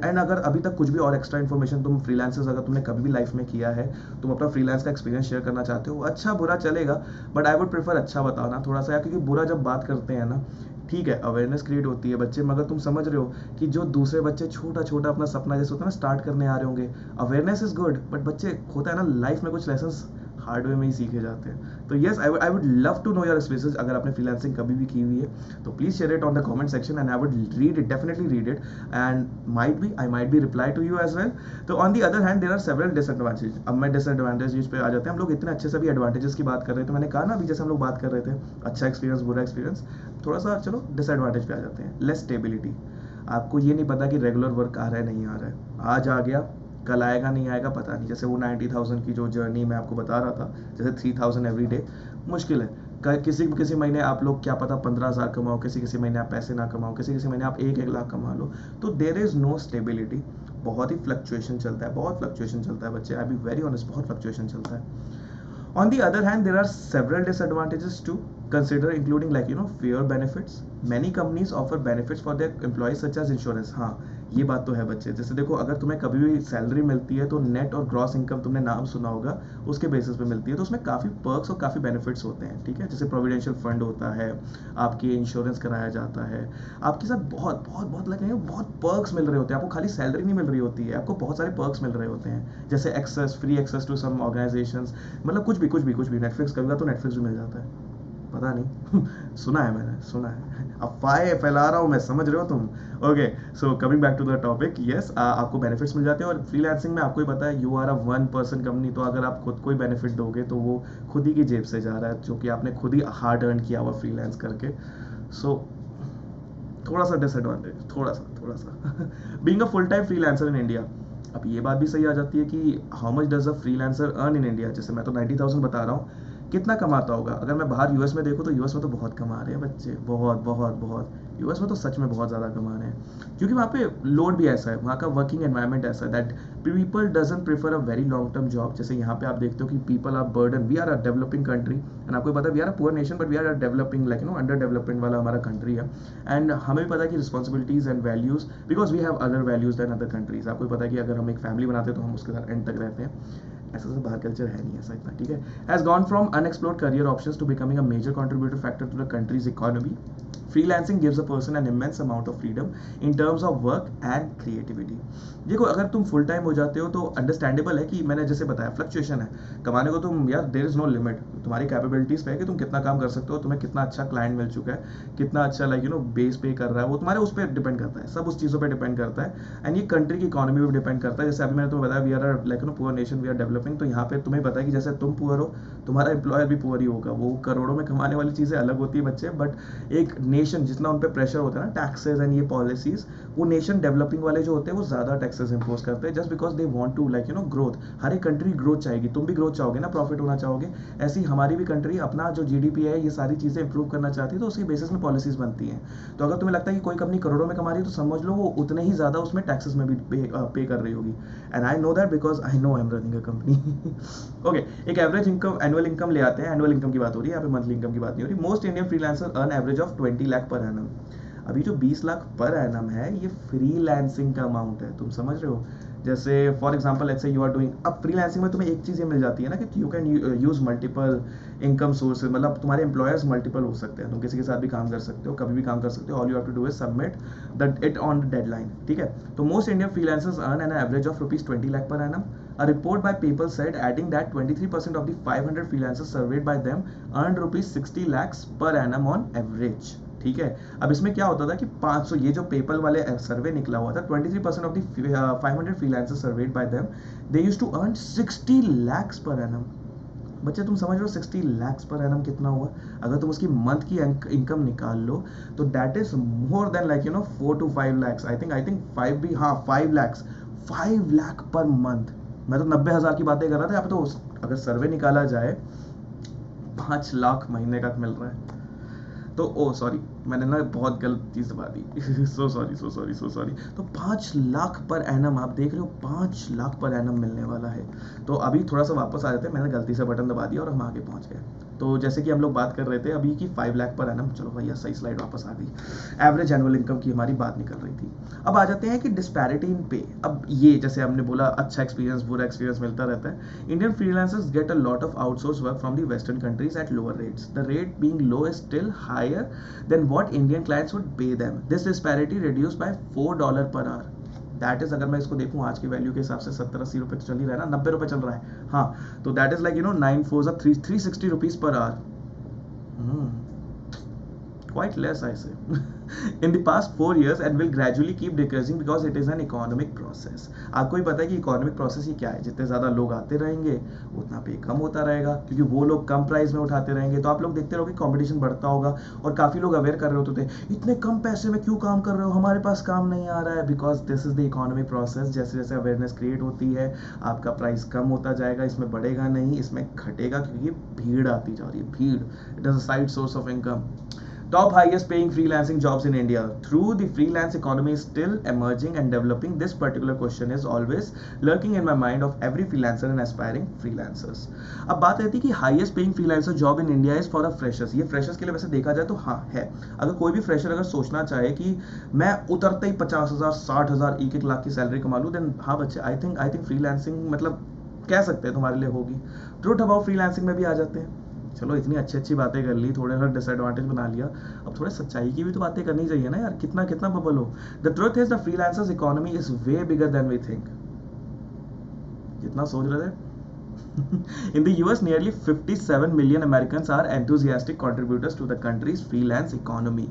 And अगर अभी तक कुछ भी और एक्स्ट्रा इन्फॉर्मेशन तुम फ्रीलांसर्स, अगर तुमने कभी भी लाइफ में किया है, तुम अपना फ्रीलांस का एक्सपीरियंस शेयर करना चाहते हो, अच्छा बुरा चलेगा, बट आई वुड प्रेफर अच्छा बताना थोड़ा सा यार, क्योंकि बुरा जब बात करते हैं ना, ठीक है, अवेयरनेस क्रिएट होती है बच्चे, मगर तुम समझ रहे हो कि जो दूसरे बच्चे छोटा छोटा अपना सपना जैसे होता है ना स्टार्ट करने आ रहे होंगे, अवेयरनेस इज गुड, बट बच्चे, होता है ना लाइफ में कुछ लेसन्स हार्ड वे में ही सीखे जाते हैं। तो yes, I would love to know your experiences. अगर आपने फ्रीलांसिंग कभी भी की हुई है तो please share it on the comment section, and I would read it, definitely read it, and I might be reply to you as well. तो on the other hand, there are several disadvantage. अब मैं disadvantage पे आ जाते हैं। हम लोग इतने अच्छे से भी एडवांटेजेस की बात कर रहे थे, मैंने कहा ना अभी, जैसे हम लोग बात कर रहे थे अच्छा एक्सपीरियंस बुरा एक्सपीरियंस, थोड़ा सा चलो डिसएडवांटेज पे आ जाते हैं। Less stability. आपको ये नहीं पता कि रेगुलर वर्क आ रहा है नहीं आ रहा है, आज आ गया, कल आएगा नहीं आएगा पता नहीं। जैसे वो 90,000 की जो जर्नी मैं आपको बता रहा था, जैसे 3,000 एवरी डे मुश्किल है। किसी महीने आप लोग क्या पता 15,000 कमाओ, किसी महीने आप पैसे ना कमाओ, किसी महीने आप 1 लाख कमा लो। तो देयर इज़ नो स्टेबिलिटी, बहुत ही फ्लक्चुएशन चलता है, बहुत फ्लक्चुएशन चलता है बच्चे, आई बी वेरी ऑनेस्ट, बहुत फ्लक्चुएशन चलता है। On the other hand, there are several disadvantages to consider, including fair benefits. Many companies offer benefits for their employees such as insurance. हाँ, ये बात तो है बच्चे। जैसे देखो, अगर तुम्हें कभी भी सैलरी मिलती है तो नेट और ग्रॉस इनकम, तुमने नाम सुना होगा, उसके बेसिस पे मिलती है। तो उसमें काफ़ी पर्क्स और काफ़ी बेनिफिट्स होते हैं। ठीक है, जैसे प्रोविडेंशियल फंड होता है, आपकी इंश्योरेंस कराया जाता है, आपके साथ बहुत बहुत बहुत लगेंगे, बहुत पर्क्स मिल रहे होते हैं। आपको खाली सैलरी नहीं मिल रही होती है, आपको बहुत सारे पर्क्स मिल रहे होते हैं, जैसे free access to some organizations, मतलब कुछ भी। नेटफ्लिक्स करूँगा तो नेटफ्लिक्स भी मिल जाता है, पता नहीं सुना है मैंने, सुना है। अफवाहें फैला रहा हूँ मैं, समझ रहे हो तुम? Okay, so coming back to the topic, yes, आपको बेनिफिट्स मिल जाते हैं, और फ्रीलांसिंग में आपको ही पता है you are a one person company, तो अगर आप खुद को ही बेनिफिट दोगे तो वो खुद ही की जेब से जा रहा है, जो कि आपने खुद ही हार्ड अर्न किया हुआ फ्रीलांस करके। सो थोड़ा सा डिसएडवांटेज, थोड़ा सा being a full time freelancer in India. अब ये बात भी सही आ जाती है कि how much does a freelancer earn in India. जैसे मैं तो 90,000 बता रहा हूँ, कितना कमाता होगा? अगर मैं बाहर यूएस में देखूँ तो यूएस में तो बहुत कमा रहे हैं बच्चे, बहुत बहुत बहुत। यूएस में तो सच में बहुत ज़्यादा कमा रहे हैं, क्योंकि वहाँ पे लोड भी ऐसा है, वहाँ का वर्किंग एनवायरनमेंट ऐसा है that people doesn't prefer a very long term job. जैसे यहाँ पे आप देखते हो कि people are burden, we are a developing country, and आपको पता है we are a poor nation but we are a developing, like under development वाला हमारा कंट्री है। एंड हमें भी पता है कि responsibilities and values, because we have other values than other countries. आपको पता है कि अगर हम एक फैमिली बनाते हैं तो हम उसके साथ एंड तक रहते हैं, ऐसा तो बाहर कल्चर है नहीं ऐसा इतना, ठीक है। Has gone from unexplored career options to becoming a major contributor factor to the country's economy. Freelancing gives a person an immense amount of freedom in terms of work and creativity. देखो, अगर तुम full time हो जाते हो तो understandable है कि मैंने जैसे बताया फ्लक्चुएशन है कमाने को, तुम यार देयर इज नो लिमिट तुम्हारी कैपेबिलिटीज पे है कि तुम कितना काम कर सकते हो, तुम्हें कितना अच्छा क्लाइंट मिल चुका है, कितना अच्छा लाइक बेस पे कर रहा है, वो तुम्हारे उस पर डिपेंड करता है, सब उस चीज़ों पर डिपेंड करता है। एंड ये कंट्री की इकोनॉमी पर डिपेंड करता है। जैसे अभी मैंने तुम्हें बताया we are like poor nation, we are developing, तो यहाँ पे तुम्हें पता है कि जैसे तुम पुअर हो, तुम्हारा एम्प्लॉयर भी पुअर ही होगा। वो करोड़ों में कमाने वाली चीज़ें अलग होती है बच्चे, बट एक नेशन जितना उन पर प्रेशर होता है ना, टैक्सेस एंड ये पॉलिसीज, वो नेशन डेवलपिंग वाले जो होते हैं वो ज़्यादा टैक्सेस इंपोज करते हैं, just because they want to like growth. हर एक कंट्री ग्रोथ चाहेगी, तुम भी ग्रोथ चाहोगे ना, प्रॉफिट होना चाहोगे। ऐसी हमारी भी कंट्री अपना जो जीडीपी है ये सारी चीज़ें इंप्रूव करना चाहती है, तो उसकी बेसिस में पॉलिसीज बनती हैं। तो अगर तुम्हें लगता है कि कोई कंपनी करोड़ों में कमा रही है तो समझ लो वो उतने ही ज़्यादा उसमें टैक्सेस में भी पे कर रही होगी। And I know that because I know I am running a company. Okay, एक एवरेज इनकम, एनुअल इनकम ले आते हैं। एनुअल इनकम की बात हो रही है यहाँ पे, मंथली इनकम की बात नहीं हो रही। Most Indian freelancer earn average of 20 lakh per annum. अभी जो 20 लाख पर एनम है ये फ्रीलांसिंग का अमाउंट है, तुम समझ रहे हो? जैसे for example let's say you are doing, अब फ्रीलांसिंग में तुम्हें एक चीज़ ये मिल जाती है ना कि you can use multiple income sources, मतलब तुम्हारे एम्प्लॉयर्स मल्टीपल हो सकते हैं, तुम किसी के साथ भी काम कर सकते हो, कभी भी काम कर सकते हो। All you have to do is submit that it on deadline, ठीक है। तो most Indian freelancers earn an average of ₹20 lakh per annum. A report by People said, adding that 23% of the 500 freelancers surveyed by them earned ₹60 lakhs per annum on average. ठीक है, अब इसमें क्या होता था कि 500, ये जो पेपल वाले सर्वे निकला हुआ था, 23% of the 500 freelancers surveyed by them, they used to earn 60 lakhs per annum. बच्चे तुम समझ रहे हो 60 lakhs per annum कितना हुआ? अगर तुम उसकी मंथ की इनकम निकाल लो तो that is more than like 4 to 5 lakhs, I think 5 भी, हाँ 5 lakhs, 5 लाख पर मंथ। मैं तो 90,000 की बातें कर रहा था, यहाँ पे तो अगर सर्वे निकाला जाए 5 लाख महीने का मिल रहा है। तो ओ सॉरी, मैंने ना बहुत गलत चीज़ दबा दी। So sorry. तो 5 लाख पर एनम, आप देख रहे हो 5 लाख पर एनम मिलने वाला है। तो अभी थोड़ा सा वापस आ जाते हैं, मैंने गलती से बटन दबा दिया और हम आगे पहुंच गए। तो जैसे कि हम लोग बात कर रहे थे अभी की 5 लाख पर एनम, चलो भैया सही स्लाइड वापस आ गई। एवरेज एनुअल इनकम की हमारी बात निकल रही थी। अब आ जाते हैं कि डिस्पैरिटी इन पे। अब ये जैसे हमने बोला अच्छा एक्सपीरियंस बुरा एक्सपीरियंस मिलता रहता है। Indian freelancers get a lot of outsource work from the western countries at lower rates, the rate being low is still higher than what Indian clients would pay them. This disparity reduced by $4 per hour. That is, अगर मैं इसको देखूं आज की value के हिसाब से 70-80 रुपए तो चल ही रहा है ना, 90 रुपए चल रहा है, हाँ। तो that is like 9 4 360 rupees per hour, quite less I say in the past 4 years and will gradually keep decreasing because it is an economic process. आपको ही पता है कि इकोनॉमिक प्रोसेस ही क्या है, जितने ज़्यादा लोग आते रहेंगे उतना पे कम होता रहेगा, क्योंकि वो लोग कम प्राइस में उठाते रहेंगे। तो आप लोग देखते रहोगे कंपटीशन बढ़ता होगा, और काफ़ी लोग अवेयर कर रहे होते थे इतने कम पैसे में क्यों काम कर रहे हो, हमारे पास काम नहीं आ रहा है, because this is the economic process. जैसे जैसे अवेयरनेस क्रिएट होती है आपका प्राइस कम होता जाएगा, इसमें बढ़ेगा नहीं, इसमें घटेगा, क्योंकि भीड़ आती जा रही है, भीड़। It is a side source of income. Top highest paying freelancing jobs in India. Through the freelance economy is still emerging and developing, this particular question is always lurking in my mind of every freelancer and aspiring freelancers. अब बात रहती है कि highest paying freelancer job in India is for a freshers. ये freshers के लिए वैसे देखा जाए तो हाँ है। अगर कोई भी fresher अगर सोचना चाहे कि मैं उतरते ही 50,000 60,000 1-1 लाख की सैलरी कमा लूँ, then हाँ बच्चे आई थिंक freelancing मतलब कह सकते हैं तुम्हारे लिए होगी। ट्रूथ अबाउट फ्रीलांसिंग में भी आ जाते हैं। चलो इतनी अच्छी अच्छी बातें कर ली, थोड़े सा डिसएडवांटेज बना लिया, अब थोड़े सच्चाई की भी तो बातें करनी चाहिए ना यार, कितना कितना बबल हो। The truth is the freelancers economy is way bigger than we think, जितना सोच रहे थे। In the US, nearly 57 million Americans are enthusiastic contributors to the country's freelance economy.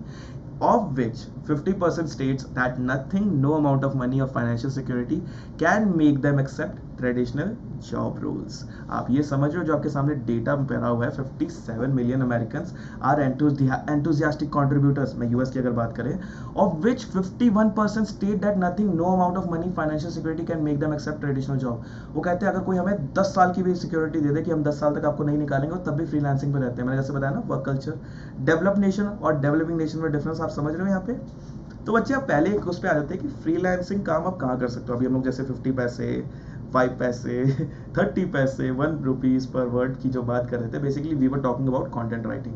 of which 50% states that nothing, no amount of money or financial security can make them accept traditional job roles. आप ये समझ रहे हो, जो आपके सामने data पड़ा हुआ है, 57 million Americans are enthusiastic contributors, मैं यूएस की अगर बात करें, of which 51% state that nothing, no amount of money, financial security can make them accept traditional job. वो कहते हैं अगर कोई हमें 10 साल की भी सिक्योरिटी दे दे कि हम 10 साल तक आपको नहीं निकालेंगे, और तब भी फ्रीलांसिंग पे रहते हैं. मैंने जैसे बताया ना, वर्क कल्चर. डेवलप नेशन और डेवलपिंग नेशन में डिफरेंस आप समझ रहे हो यहाँ पे. तो बच्चे आप पहले उस पर आ जाते हैं कि फ्रीलांसिंग काम आप कहाँ कर सकते हो. अभी हम लोग जैसे 50 पैसे, 5 पैसे, 30 पैसे, 1 रुपीज पर वर्ड की जो बात कर रहे थे, basically we were talking about content writing.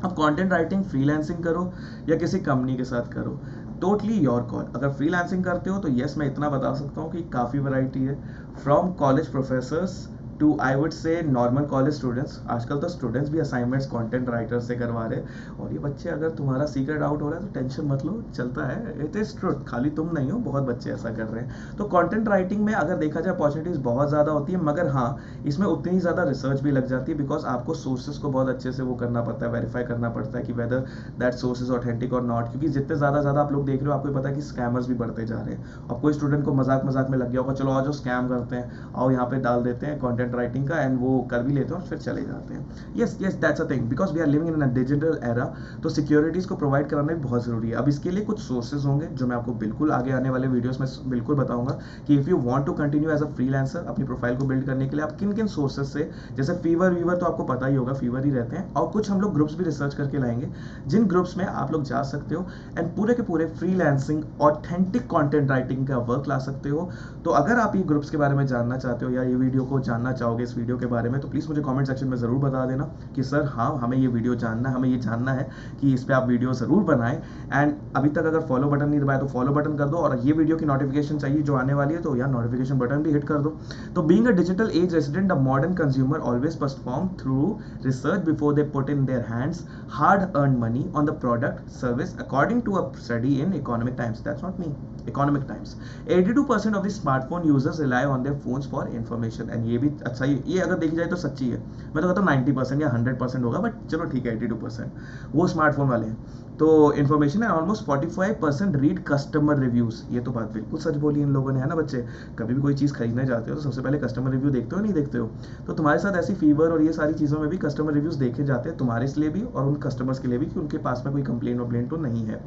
अब कंटेंट राइटिंग फ्रीलांसिंग करो या किसी कंपनी के साथ करो, टोटली योर कॉल. अगर फ्रीलांसिंग करते हो तो यस, मैं इतना बता सकता हूँ कि काफ़ी वैरायटी है, from college professors to I would say normal college students. आजकल तो स्टूडेंट्स भी असाइनमेंट्स कंटेंट राइटर से करवा रहे हैं. और ये बच्चे, अगर तुम्हारा सीक्रेट आउट हो रहा है तो टेंशन मत लो, चलता है. इट इज ट्रूथ, खाली तुम नहीं हो, बहुत बच्चे ऐसा कर रहे हैं. तो कंटेंट राइटिंग में अगर देखा जाए अपॉर्चुनिटीज बहुत ज़्यादा होती है, मगर हाँ, इसमें उतनी ही ज़्यादा रिसर्च भी लग जाती है, बिकॉज आपको सोर्सेज को बहुत अच्छे से वो करना पड़ता है, वेरीफाई करना पड़ता है कि whether that source is authentic और नॉट. क्योंकि जितने ज़्यादा आप लोग देख रहे हो, आपको पता है कि स्कैमर्स भी बढ़ते जा रहे हैं. अब कोई स्टूडेंट को मजाक में लग गया होगा, चलो आओ जो स्कैम करते हैं, आओ यहाँ पे डाल देते हैं कंटेंट राइटिंग का, एंड वो कर भी लेते हैं और फिर चले जाते हैं. Yes that's a thing, because we are living in a digital era. तो सिक्योरिटीज को प्रोवाइड कराना भी बहुत जरूरी है. अब इसके लिए कुछ सोर्सेज होंगे जो मैं आपको बिल्कुल आगे आने वाले वीडियोस में बिल्कुल बताऊंगा कि if you want to continue as a freelancer, अपनी प्रोफाइल को बिल्ड करने के लिए आप किन किन सोर्सेज से, जैसे फीवर तो आपको पता ही होगा, फीवर ही रहते हैं, और कुछ हम लोग ग्रुप्स भी रिसर्च करके लाएंगे, जिन ग्रुप्स में आप लोग जा सकते हो एंड पूरे के पूरे फ्रीलांसिंग ऑथेंटिक कंटेंट राइटिंग का वर्क ला सकते हो. तो अगर आप ये ग्रुप्स के बारे में जानना चाहते हो या ये वीडियो को जानना चाहोगे, इस वीडियो के बारे में, तो प्लीज़ मुझे कमेंट सेक्शन में ज़रूर बता देना कि सर हाँ, हमें ये वीडियो जानना है, हमें ये जानना है कि इस पर आप वीडियो ज़रूर बनाएं. एंड अभी तक अगर फॉलो बटन नहीं दबाया तो फॉलो बटन कर दो, और ये वीडियो की नोटिफिकेशन चाहिए जो आने वाली है तो यार नोटिफिकेशन बटन भी हिट कर दो. तो being a digital age resident, a modern consumer always perform through research before they put in their hands hard earn money on the product service, according to a study in Economic Times. That's not me, Economic Times. 82% of the smartphone users rely on their phones for information. And ये भी अच्छा ही, ये अगर देखी जाए तो सच्ची है. मैं तो कहता हूँ 90% या 100% होगा, बट चलो ठीक है, 82% वो स्मार्टफोन वाले हैं. तो इन्फॉर्मेशन है. Almost 45% read customer reviews. ये तो बात बिल्कुल सच बोली इन लोगों ने, है ना बच्चे. कभी भी कोई चीज़ खरीदने जाते हो तो सबसे पहले कस्टमर रिव्यू देखते हो, नहीं देखते हो? तो तुम्हारे साथ ऐसी फीवर और ये सारी चीज़ों में भी कस्टमर रिव्यूज देखे जाते हैं, तुम्हारे लिए भी और उन कस्टमर्स के लिए भी, कि उनके पास में कोई कंप्लेन तो नहीं है.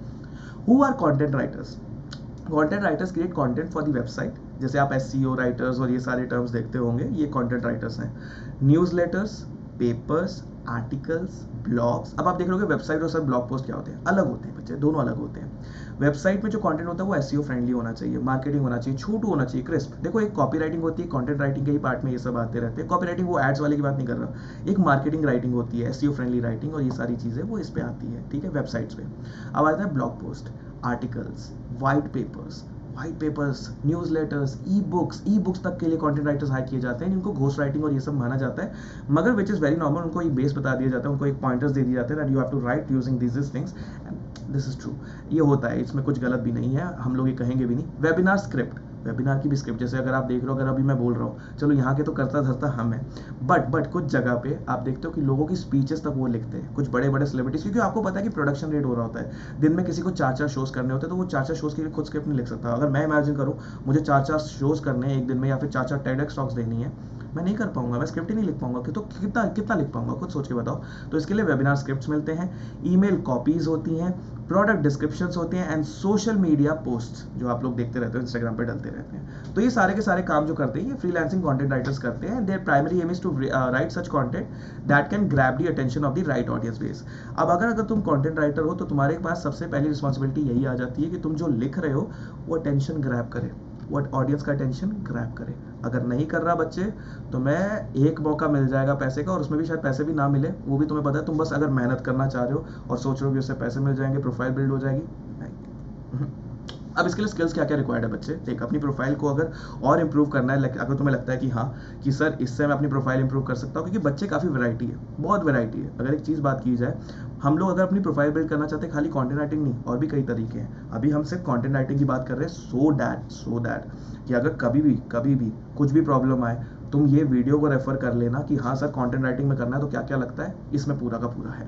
Who are content writers? Content writers create content for the website. जैसे आप एसईओ राइटर्स और ये सारे टर्म्स देखते होंगे, ये कंटेंट राइटर्स हैं. Newsletters, papers, articles, blogs. अब आप देख रहे हो वेबसाइट और सर ब्लॉग पोस्ट क्या होते हैं, अलग होते हैं बच्चे, दोनों अलग होते हैं. वेबसाइट में जो कंटेंट होता है वो एसईओ फ्रेंडली होना चाहिए, मार्केटिंग होना चाहिए, छोटू होना चाहिए, क्रिस्प. देखो, एक कॉपी राइटिंग होती है, कंटेंट राइटिंग के ही पार्ट में ये सब आते रहते हैं. कॉपी राइटिंग वो एड्स वाले की बात नहीं कर रहा, एक मार्केटिंग राइटिंग होती है, एसईओ फ्रेंडली राइटिंग, और ये सारी चीज़ें वो इस पे आती है, ठीक है, वेबसाइट्स पे. अब आता है blog post, articles, white papers, newsletters, e books तक के लिए कंटेंट राइटर्स हायर किए जाते हैं, जिनको घोस्ट राइटिंग और ये सब माना जाता है, मगर विच इज़ वेरी नॉर्मल. उनको एक बेस बता दिया जाता है, उनको एक पॉइंटर्स दे दिए जाते हैं, that you have to write using this things. This is true, ये होता है, इसमें कुछ गलत भी नहीं है, हम लोग ये कहेंगे भी नहीं. वेबिनार स्क्रिप्ट, वेबिनार की भी स्क्रिप्ट, जैसे अगर आप देख रहे हो, अगर अभी मैं बोल रहा हूँ, चलो यहाँ के तो करता धरता हम हैं, बट कुछ जगह पे आप देखते हो कि लोगों की स्पीचेस तक वो लिखते हैं, कुछ बड़े बड़े सेलिब्रिटीज, क्योंकि आपको पता है कि प्रोडक्शन रेट हो रहा होता है. दिन में किसी को 4 शोज करने होते हैं, तो वो 4 शोज के लिए खुद स्क्रिप्ट नहीं लिख सकता. अगर मैं इमेजिन करूँ मुझे 4 शोज करने हैं एक दिन में, या फिर 4 टेडेक्स टॉक्स देनी है, मैं नहीं कर पाऊंगा, मैं स्क्रिप्ट ही नहीं लिख पाऊंगा. तो कितना लिख पाऊंगा, खुद सोच के बताओ. तो इसके लिए वेबिनार स्क्रिप्ट्स मिलते हैं, ईमेल कॉपीज होती हैं, प्रोडक्ट डिस्क्रिप्शंस होते हैं, एंड सोशल मीडिया पोस्ट जो आप लोग देखते रहते हो, इंस्टाग्राम पे डलते रहते हैं. तो ये सारे के सारे काम जो करते हैं, ये फ्रीलांसिंग कंटेंट राइटर्स करते हैं. Their primary aim is to write such content that can grab the attention of the right audience base. अब अगर तुम कंटेंट राइटर हो तो तुम्हारे पास सबसे पहली रिस्पॉन्सिबिलिटी यही आ जाती है कि तुम जो लिख रहे हो वो अटेंशन ग्रैब करे, वो ऑडियंस का अटेंशन ग्रैब करे. अगर नहीं कर रहा बच्चे, तो मैं एक मौका मिल जाएगा पैसे का, और उसमें भी शायद पैसे भी ना मिले, वो भी तुम्हें पता है. तुम बस अगर मेहनत करना चाह रहे हो और सोच रहे हो कि उससे पैसे मिल जाएंगे, प्रोफाइल बिल्ड हो जाएगी, नहीं. अब इसके लिए स्किल्स क्या क्या रिक्वायर्ड है बच्चे? देख, अपनी प्रोफाइल को अगर और इंप्रूव करना है, अगर तुम्हें लगता है कि हाँ कि सर इससे मैं अपनी प्रोफाइल इंप्रूव कर सकता हूँ, क्योंकि बच्चे काफ़ी वैरायटी है, बहुत वैरायटी है. अगर एक चीज़ बात की जाए, हम लोग अगर अपनी प्रोफाइल बिल्ड करना चाहते हैं, खाली कंटेंट राइटिंग नहीं, और भी कई तरीके हैं. अभी हम सिर्फ कंटेंट राइटिंग की बात कर रहे हैं, सो दैट कि अगर कभी भी कुछ भी प्रॉब्लम आए, तुम ये वीडियो को रेफर कर लेना कि हाँ सर कंटेंट राइटिंग में करना है तो क्या क्या लगता है, इसमें पूरा का पूरा है।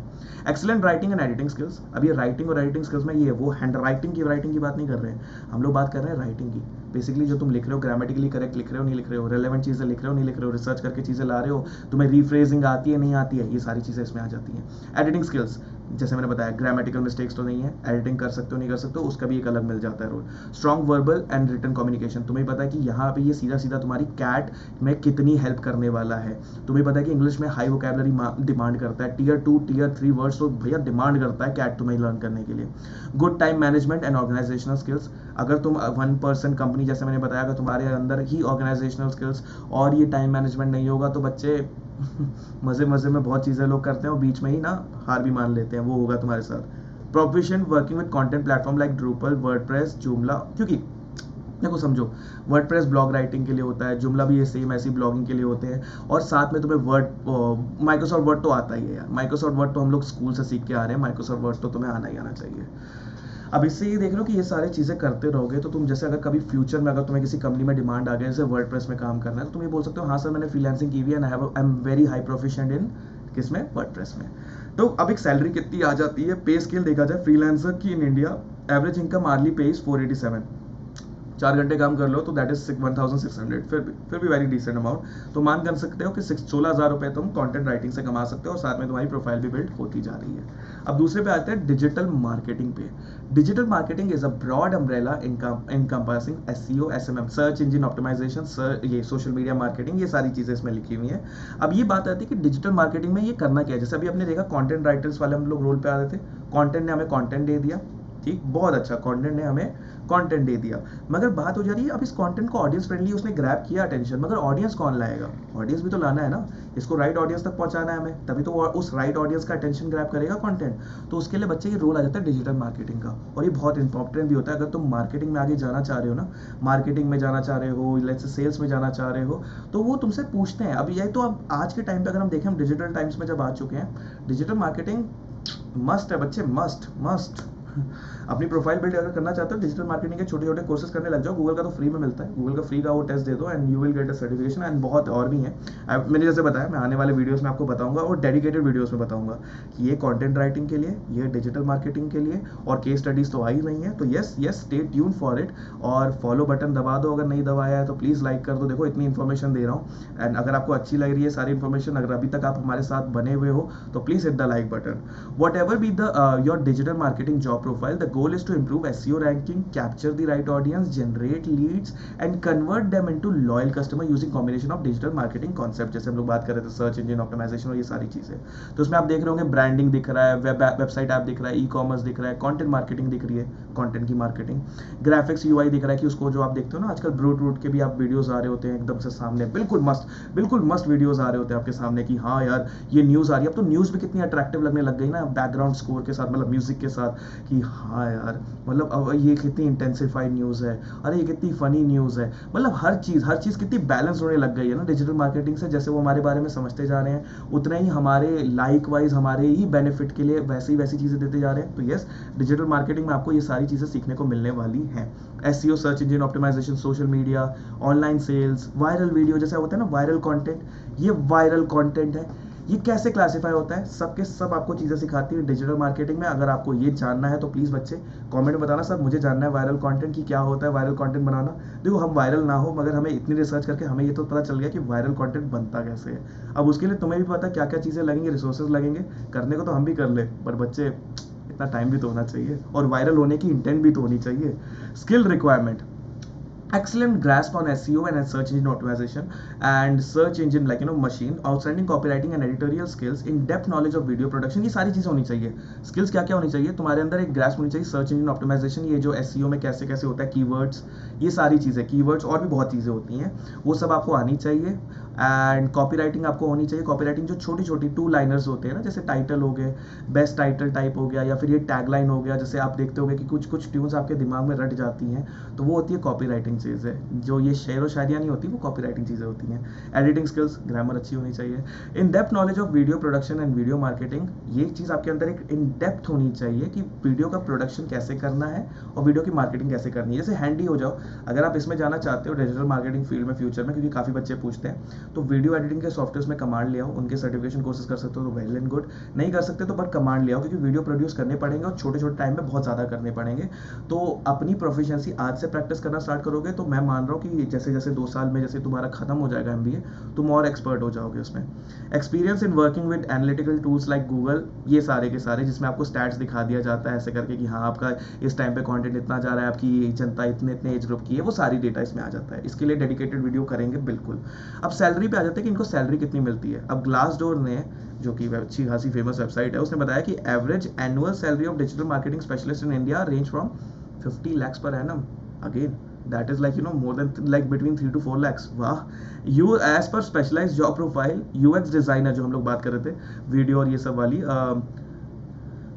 Excellent writing and editing skills. अब ये राइटिंग और एडिटिंग स्किल्स में ये वो हैंड राइटिंग की बात नहीं कर रहे हैं, हम लोग बात कर रहे हैं राइटिंग की। बेसिकली जो तुम लिख रहे हो, ग्रामेटिकली करेक्ट लिख रहे हो नहीं लिख रहे हो, रेलेवेंट चीज़ें लिख रहे हो नहीं लिख रहे हो, रिसर्च करके चीज़ें ला रहे हो, तुम्हें रीफ्रेजिंग आती है नहीं आती है, ये सारी चीज़ें इसमें आ जाती हैं। एडिटिंग स्किल्स, जैसे मैंने बताया ग्रामेटिकल मिस्टेक्स तो नहीं है, एडिटिंग कर सकते हो नहीं कर सकते हो, उसका भी एक अलग मिल जाता है role. Strong verbal and written communication, तुम्हें पता है कि यहाँ पे ये सीधा सीधा तुम्हारी कैट में कितनी हेल्प करने वाला है। तुम्हें पता है कि इंग्लिश में हाई वोकैबुलरी डिमांड करता है, टियर 2 टियर 3 वर्ड्स तो भैया डिमांड करता है कैट तुम्हें लर्न करने के लिए। Good time management and organisational skills, अगर तुम 1% कंपनी जैसे मैंने बताया अगर तुम्हारे अंदर ही ऑर्गेनाइजेशनल स्किल्स और ये टाइम मैनेजमेंट नहीं होगा तो बच्चे मजे मजे में बहुत चीज़ें लोग करते हैं और बीच में ही ना हार भी मान लेते हैं, वो होगा तुम्हारे साथ। Proficient working with content platform like Drupal, WordPress, जुमला, क्योंकि देखो समझो वर्डप्रेस ब्लॉग राइटिंग के लिए होता है, जुमला भी ये सेम ऐसी ब्लॉगिंग के लिए होते हैं, और साथ में तुम्हें वर्ड माइक्रोसॉफ्ट वर्ड तो आता ही है यार, माइक्रोसॉफ्ट वर्ड तो हम लोग स्कूल से सीख के आ रहे हैं, माइक्रोसॉफ्ट वर्ड तो तुम्हें आना ही आना चाहिए। अब इससे ये देख लो कि ये सारी चीज़ें करते रहोगे तो तुम जैसे अगर कभी फ्यूचर में अगर तुम्हें किसी कंपनी में डिमांड आ गया जैसे वर्डप्रेस में काम करना है तो तुम ये बोल सकते हो हाँ सर मैंने फ्रीलांसिंग की हुई है, I am very high proficient इन किसमें, वर्डप्रेस में। तो अब एक सैलरी कितनी आ जाती है, पे स्केल देखा जाए फ्रीलांसर की in India, average income hourly pay is 487, 4 घंटे काम कर लो तो दैट इज 1600, फिर भी वेरी डिसेंट अमाउंट। तो मान कर सकते हो कि 16,000 रुपए तुम कंटेंट राइटिंग से कमा सकते हो और साथ में तुम्हारी प्रोफाइल भी बिल्ड होती जा रही है। अब दूसरे पे आते हैं डिजिटल मार्केटिंग पे। Digital marketing is a broad umbrella encompassing SEO, SMM, search engine optimisation, ये सोशल मीडिया मार्केटिंग, ये सारी चीजें इसमें लिखी हुई हैं। अब ये बात आती है कि डिजिटल मार्केटिंग में ये करना क्या है, जैसे अभी आपने देखा कंटेंट राइटर्स वाले हम लोग रोल पे आ रहे थे, कंटेंट ने हमें कंटेंट दे दिया, ठीक, बहुत अच्छा, कंटेंट ने हमें कंटेंट दे दिया, मगर बात हो जा रही है अब इस कंटेंट को ऑडियंस फ्रेंडली उसने ग्रैब किया अटेंशन, मगर ऑडियंस कौन लाएगा, ऑडियंस भी तो लाना है ना, इसको राइट ऑडियंस तक पहुंचाना है हमें, तभी तो वो उस राइट ऑडियंस का अटेंशन ग्रैब करेगा कंटेंट। तो उसके लिए बच्चे ये रोल आ जाता है डिजिटल मार्केटिंग का, और ये बहुत इंपॉर्टेंट भी होता है। अगर तुम मार्केटिंग में आगे जाना चाह रहे हो ना, मार्केटिंग में जाना चाह रहे हो, लेट्स से सेल्स में जाना चाह रहे हो, तो वो तुमसे पूछते हैं। अब यही तो अब आज के टाइम पे अगर हम देखें, हम डिजिटल टाइम्स में जब आ चुके हैं, डिजिटल मार्केटिंग मस्ट है बच्चे, मस्ट मस्ट। अपनी प्रोफाइल बिल्ड अगर करना चाहते हो, डिजिटल मार्केटिंग के छोटे छोटे कोर्सेज करने लग जाओ, गूगल का तो फ्री में मिलता है, गूगल का फ्री का वो टेस्ट दे दो and you will get a certification, and बहुत और भी है। मैंने जैसे बताया, मैं आने वाले वीडियोस में आपको बताऊंगा और डेडिकेटेड वीडियोस में बताऊंगा कि ये कंटेंट राइटिंग के लिए, ये डिजिटल मार्केटिंग के लिए, और केस स्टडीज तो आ ही रही है। तो yes stay tune for it, और फॉलो बटन दबा दो, अगर नहीं दबाया है तो प्लीज़ लाइक कर दो। देखो इतनी इन्फॉर्मेशन दे रहा हूँ, एंड अगर आपको अच्छी लग रही है सारी इन्फॉर्मेशन, अगर अभी तक आप हमारे साथ बने हुए हो तो please hit the like button. What ever be the your digital marketing job profile, the goal is to improve SEO ranking, capture the right audience, generate leads and convert them into loyal customer using combination of digital marketing concept, जैसे हम लोग बात कर रहे थे search engine optimisation और ये सारी चीजें। तो उसमें आप देख रहे होंगे ब्रांडिंग दिख रहा है, वेबसाइट ऐप दिख रहा है, ई कॉमर्स दिख रहा है, कंटेंट मार्केटिंग दिख रही है, कंटेंट की मार्केटिंग, ग्राफिक्स UI दिख रहा है कि उसको जो आप देखते हो ना आजकल ब्रूट के भी आप वीडियोस आ रहे होते हैं एकदम से सामने, बिल्कुल मस्त वीडियोस आ रहे होते हैं आपके सामने कि हाँ यार ये न्यूज़ आ रही है। अब तो न्यूज़ भी कितनी अट्रैक्टिव लगने लग गई ना, बैकग्राउंड स्कोर के साथ, मतलब म्यूजिक के साथ, कि हाँ यार मतलब अब ये कितनी इंटेंसिफाइड न्यूज़ है, अरे ये कितनी फनी न्यूज़ है, मतलब हर चीज़ कितनी बैलेंस होने लग गई है ना डिजिटल मार्केटिंग से। जैसे वो हमारे बारे में समझते जा रहे हैं, उतना ही हमारे लाइक वाइज हमारे ही बेनिफिट के लिए वैसी चीज़ें देते जा रहे हैं। तो यस, डिजिटल मार्केटिंग में आपको ये सारी चीज़ें सीखने को मिलने वाली हैं। SEO, search engine optimisation, social media, online sales, viral video, जैसे होता है ना वायरल कंटेंट, ये वायरल कंटेंट है, ये कैसे क्लासिफाई होता है, सबके सब आपको चीज़ें सिखाती है डिजिटल मार्केटिंग में। अगर आपको ये जानना है तो प्लीज़ बच्चे कमेंट में बताना, सर मुझे जानना है वायरल कंटेंट की क्या होता है, वायरल कंटेंट बनाना। देखो हम वायरल ना हो, मगर हमें इतनी रिसर्च करके हमें ये तो पता चल गया कि वायरल कंटेंट बनता कैसे है। अब उसके लिए तुम्हें भी पता क्या क्या चीज़ें लगेंगी, रिसोर्सेज लगेंगे, करने को तो हम भी कर ले, पर बच्चे इतना टाइम भी तो होना चाहिए, और वायरल होने की इंटेंट भी तो होनी चाहिए। Skill requirement, excellent grasp on SEO and search engine optimization and search engine machine, outstanding copywriting and editorial skills, in depth knowledge of video production, ये सारी चीज़ें होनी चाहिए। स्किल्स क्या क्या होनी चाहिए तुम्हारे अंदर, एक ग्रास्प होनी चाहिए सर्च इंजन ऑप्टिमाइजेशन, ये जो SEO में कैसे कैसे होता है, कीवर्ड्स, ये सारी चीज़ें, कीवर्ड्स और भी बहुत चीज़ें होती हैं, वो सब आपको आनी चाहिए। एंड कॉपी राइटिंग आपको होनी चाहिए। कॉपी राइटिंग जो छोटी छोटी 2 लाइनर्स होते हैं ना, जैसे टाइटल हो गए, बेस्ट टाइटल टाइप हो गया, या फिर ये टैगलाइन हो गया, जैसे आप देखते होंगे कि कुछ ट्यून्स आपके दिमाग में रट जाती हैं, तो वो होती है कॉपी राइटिंग चीज़ें। जो ये शेर व शायरियाँ नहीं होती, वो कॉपी राइटिंग चीज़ें होती हैं। एडिटिंग स्किल्स, ग्रामर अच्छी होनी चाहिए। In depth knowledge of video production and video marketing, ये चीज़ आपके अंदर एक इन डेप्थ होनी चाहिए कि वीडियो का प्रोडक्शन कैसे करना है और वीडियो की मार्केटिंग कैसे करनी है। जैसे हैंडी हो जाओ, अगर आप इसमें जाना चाहते हो डिजिटल मार्केटिंग फील्ड में फ्यूचर में, क्योंकि काफ़ी बच्चे पूछते हैं, तो वीडियो एडिटिंग के सॉफ्टवेयर में कमांड ले आओ, उनके सर्टिफिकेशन कोर्सेज कर सकते हो तो वेल एंड गुड, नहीं कर सकते तो बट कमांड ले आओ, क्योंकि वीडियो प्रोड्यूस करने पड़ेंगे और छोटे छोटे टाइम में बहुत ज़्यादा करने पड़ेंगे। तो अपनी प्रोफिशिएंसी आज से प्रैक्टिस करना स्टार्ट करोगे तो मैं मान रहा हूँ कि जैसे जैसे 2 साल में जैसे तुम्हारा खत्म हो जाएगा MBA, तुम और एक्सपर्ट हो जाओगे उसमें। Experience in working with analytical tools like Google, ये सारे के सारे जिसमें आपको स्टैट्स दिखा दिया जाता है ऐसे करके कि हाँ आपका इस टाइम पे कंटेंट इतना जा रहा है, आपकी जनता इतने इतने एज ग्रुप की है, वो सारी डेटा इसमें आ जाता है। इसके लिए डेडिकेटेड वीडियो करेंगे बिल्कुल। अब सैलरी पे आ जाते हैं कि इनको सैलरी कितनी मिलती है। अब ग्लासडोर ने, जो कि अच्छी खासी फेमस वेबसाइट है, उसने बताया कि average annual salary of digital marketing specialist in India range from 50 lakhs per annum. Again, that is like more than like between 3 to 4 lakhs. वाह। You as per specialized job profile, UX designer जो हम लोग बात कर रहे थे, video और ये सब वाली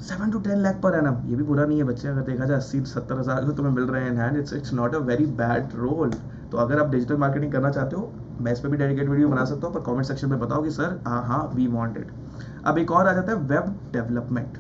7 to 10 लाख पर एनम, ये भी बुरा नहीं है बच्चे, अगर देखा जाए 80-70 हज़ार तुम्हें मिल रहे हैं in hand, it's not a very bad role. तो अगर आप डिजिटल मार्केटिंग करना चाहते हो, मैं इस पर भी डेडिकेट वीडियो बना सकता हूँ, पर कमेंट सेक्शन में बताओ कि सर हाँ वी वांट इट। अब एक और आ जाता है web development.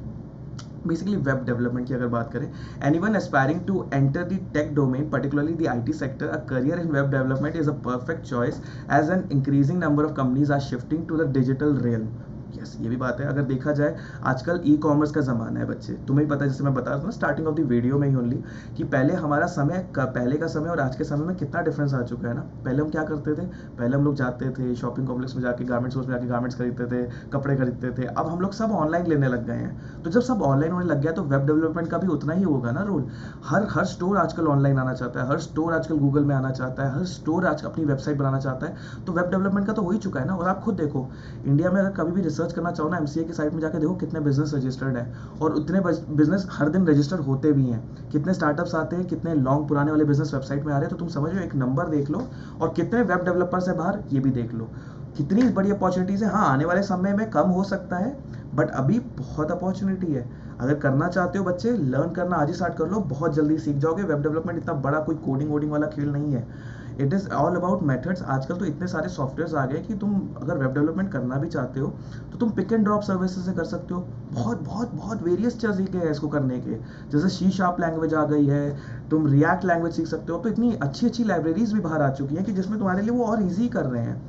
Basically web development की अगर बात करें, anyone aspiring to enter the tech domain, particularly the IT sector, a career in web development is a perfect choice as an increasing number of companies are shifting to the digital realm. Yes, ये भी बात है। अगर देखा जाए आजकल e-commerce का ज़माना है बच्चे, तुम्हें पता है, जैसे मैं बता रहा था ना स्टार्टिंग ऑफ द वीडियो में ही ओनली, कि पहले हमारा समय पहले का समय और आज के समय में कितना डिफरेंस आ चुका है ना। पहले हम क्या करते थे, पहले हम लोग जाते थे शॉपिंग कॉम्प्लेक्स में जाके, गारमेंट्स में जाके गारमेंट्स खरीदते थे, कपड़े खरीदते थे। अब हम लोग सब ऑनलाइन लेने लग गए हैं। तो जब सब ऑनलाइन होने लग गया तो वेब डेवलपमेंट का भी उतना ही होगा ना रोल। हर स्टोर आजकल ऑनलाइन आना चाहता है, हर स्टोर आजकल गूगल में आना चाहता है, हर स्टोर आज अपनी वेबसाइट बनाना चाहता है। तो वेब डेवलपमेंट का तो हो ही चुका है ना। और आप खुद देखो, इंडिया में अगर कभी भी रिसर्च करना चाहो ना, MCA की साइट में जाके देखो कितने बिजनेस रजिस्टर्ड है, और उतने बिजनेस हर दिन रजिस्टर्ड होते भी हैं। कितने स्टार्टअप्स आते हैं, कितने लॉन्ग पुराने वाले बिजनेस वेबसाइट में आ रहे हैं। तो तुम समझो, एक नंबर देख लो, और कितने वेब डेवलपर्स है बाहर, ये भी देख लो, कितनी बड़ी अपॉर्चुनिटीज है। हाँ, आने वाले समय में कम हो सकता है, बट अभी बहुत अपॉर्चुनिटी है। अगर करना चाहते हो बच्चे, लर्न करना आज ही स्टार्ट कर लो, बहुत जल्दी सीख जाओगे। वेब डेवलपमेंट इतना बड़ा कोई कोडिंग वोडिंग वाला खेल नहीं है। It is all about methods. आजकल तो इतने सारे सॉफ्टवेयर आ गए कि तुम अगर वेब डेवलपमेंट करना भी चाहते हो तो तुम पिक एंड ड्रॉप सर्विसेज से कर सकते हो। बहुत बहुत बहुत वेरियस तरीके हैं इसको करने के। जैसे C# लैंग्वेज आ गई है, तुम रिएक्ट लैंग्वेज सीख सकते हो। तो इतनी अच्छी अच्छी लाइब्रेरीज भी बाहर आ चुकी हैं कि जिसमें तुम्हारे लिए वो और ईजी कर रहे हैं।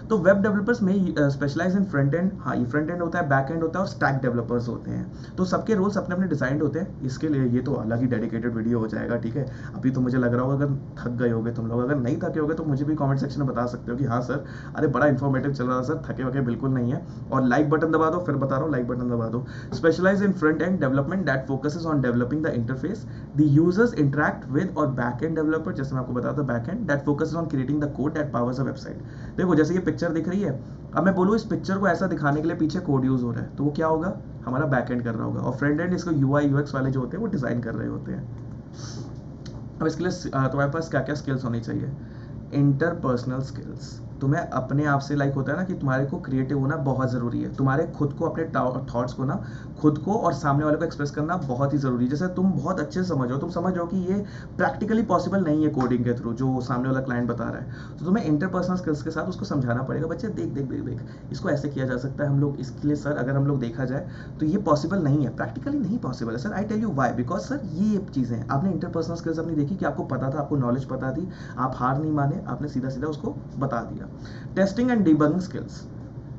तो वेब डेवलपर्स में स्पेशलाइज इन फ्रंट एंड, हाँ ये फ्रंट एंड होता है, बैक एंड होता है, और स्टैक डेवलपर्स होते हैं। तो सबके रोल्स अपने अपने डिजाइंड होते हैं। इसके लिए ये तो अलग ही डेडिकेटेड वीडियो हो जाएगा, ठीक है। अभी तो मुझे लग रहा होगा अगर थक गए होगे तुम लोग, अगर नहीं थके होगे तो मुझे भी कमेंट सेक्शन में बता सकते हो कि हाँ सर, अरे बड़ा इन्फॉर्मेटिव चल रहा था सर, थके वके बिल्कुल नहीं है। और लाइक बटन दबा दो, फिर बता रहा हूँ, लाइक बटन दबा दो। Specialise in front end development that focuses on developing the interface the users interact with, और बैक एंड डेवलपर, जैसे मैं आपको बताता हूँ, back end that focuses on creating the code that powers a website. देखो जैसे ये पिक्चर दिख रही है, अब मैं बोलूँ इस पिक्चर को ऐसा दिखाने के लिए पीछे कोड यूज हो रहा है, तो वो क्या होगा, हमारा बैक एंड कर रहा होगा। और फ्रंट एंड इसको UI UX वाले जो होते हैं वो डिजाइन कर रहे होते हैं। अब इसके लिए तुम्हारे पास क्या क्या स्किल्स होनी चाहिए। इंटरपर्सनल स्किल्स, तुम्हें अपने आप से लाइक होता है ना कि तुम्हारे को क्रिएटिव होना बहुत ज़रूरी है। तुम्हारे खुद को, अपने थॉट्स को ना, खुद को और सामने वाले को एक्सप्रेस करना बहुत ही ज़रूरी है। जैसे तुम बहुत अच्छे से समझो, तुम समझ रहे हो कि ये प्रैक्टिकली पॉसिबल नहीं है कोडिंग के थ्रू जो सामने वाला क्लाइंट बता रहा है, तो तुम्हें इंटरपर्सनल स्किल्स के साथ उसको समझाना पड़ेगा। बच्चे देख देख देख देख, इसको ऐसे किया जा सकता है। हम लोग इसके लिए सर, अगर हम लोग देखा जाए तो ये पॉसिबल नहीं है, प्रैक्टिकली नहीं पॉसिबल है sir. I tell you why, because sir ये चीज़ें हैं, आपने इंटरपर्सनल स्किल्स अपनी देखी कि आपको पता था, आपको नॉलेज पता थी, आप हार नहीं माने, आपने सीधा सीधा उसको बता दिया। टेस्टिंग एंड डिबगिंग स्किल्स,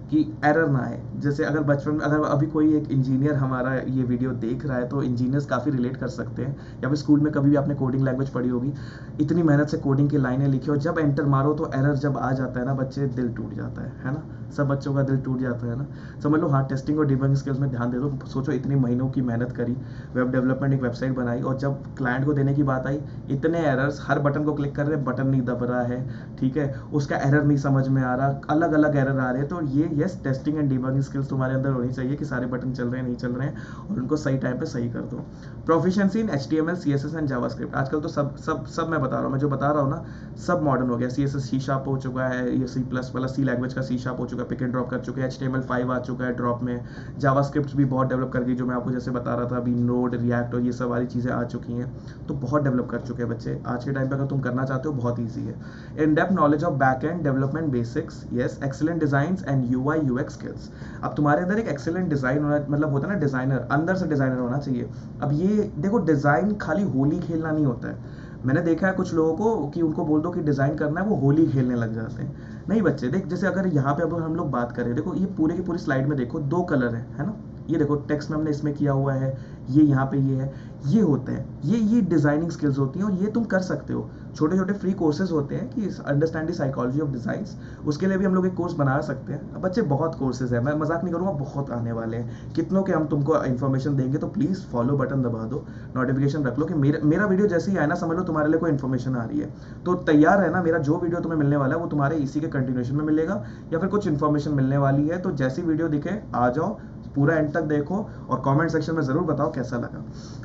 कि एरर ना आए। जैसे अगर बचपन में, अगर अभी कोई एक इंजीनियर हमारा ये वीडियो देख रहा है, तो इंजीनियर्स काफ़ी रिलेट कर सकते हैं। या फिर स्कूल में कभी भी आपने कोडिंग लैंग्वेज पढ़ी होगी, इतनी मेहनत से कोडिंग की लाइनें लिखी और जब एंटर मारो तो एरर जब आ जाता है ना बच्चे, दिल टूट जाता है ना। सब बच्चों का दिल टूट जाता है ना। समझ लो, हाँ टेस्टिंग और डिबगिंग स्किल्स में ध्यान दे दो। सोचो इतने महीनों की मेहनत करी, वेब डेवलपमेंट एक वेबसाइट बनाई, और जब क्लाइंट को देने की बात आई, इतने एरर्स, हर बटन को क्लिक कर रहे, बटन नहीं दब रहा है, ठीक है, उसका एरर नहीं समझ में आ रहा, अलग अलग एरर आ रहे हैं। तो ये yes, testing and debugging skills तुम्हारे अंदर होनी चाहिए कि सारे बटन चल रहे हैं नहीं चल रहे हैं, और उनको सही टाइम पे सही कर दो। Proficiency in HTML CSS and JavaScript, आजकल तो सब मैं बता रहा हूँ, मैं जो बता रहा हूँ ना, सब मॉडर्न हो गया। CSS C# हो चुका है, ये C++ C लैंग्वेज का C# हो चुका है, पिक एंड ड्रॉप कर चुके हैं, HTML5 आ चुका है ड्रॉप में, जावास्क्रिप्ट भी बहुत डेवलप कर गई, जो मैं आपको जैसे बता रहा था अभी, नोड, रिएक्ट और ये सब वाली चीज़ें आ चुकी हैं। तो बहुत डेवलप कर चुके हैं बच्चे आज के टाइम पे। अगर तुम करना चाहते हो बहुत ईजी है। In depth knowledge of back and development basics, yes, excellent design and UI UX skills. अब तुम्हारे अंदर एक एक्सीलेंट डिजाइन होना, मतलब होता है ना डिजाइनर, अंदर से डिजाइनर होना चाहिए। अब ये देखो, डिजाइन खाली होली खेलना नहीं होता है। मैंने देखा है कुछ लोगों को कि उनको बोल दो कि डिजाइन करना है, वो होली खेलने लग जाते हैं। नहीं बच्चे देख, जैसे अगर यहाँ पे अब हम लोग बात करें, देखो ये पूरे की पूरी स्लाइड में देखो 2 कलर है ना, ये देखो टेक्स्ट में हमने इसमें किया हुआ है, ये यहाँ पे ये है, ये होते हैं, ये डिजाइनिंग स्किल्स होती हैं और ये तुम कर सकते हो। छोटे छोटे फ्री कोर्सेज होते हैं कि understand the psychology of designs, उसके लिए भी हम लोग एक कोर्स बना सकते हैं। अब बच्चे बहुत कोर्सेज है, मैं मजाक नहीं करूँगा, बहुत आने वाले हैं, कितनों के हम तुमको इन्फॉर्मेशन देंगे। तो प्लीज़ फॉलो बटन दबा दो, नोटिफिकेशन रख लो कि मेरा वीडियो जैसे ही आए ना, समझ लो तुम्हारे लिए कोई इन्फॉर्मेशन आ रही है। तो तैयार है ना, मेरा जो वीडियो तुम्हें मिलने वाला है वो तुम्हारे इसी के कंटिन्यूशन में मिलेगा या फिर कुछ इन्फॉर्मेशन मिलने वाली है। तो जैसी वीडियो दिखे आ जाओ, पूरा एंड तक देखो और कमेंट सेक्शन में जरूर बताओ कैसा लगा।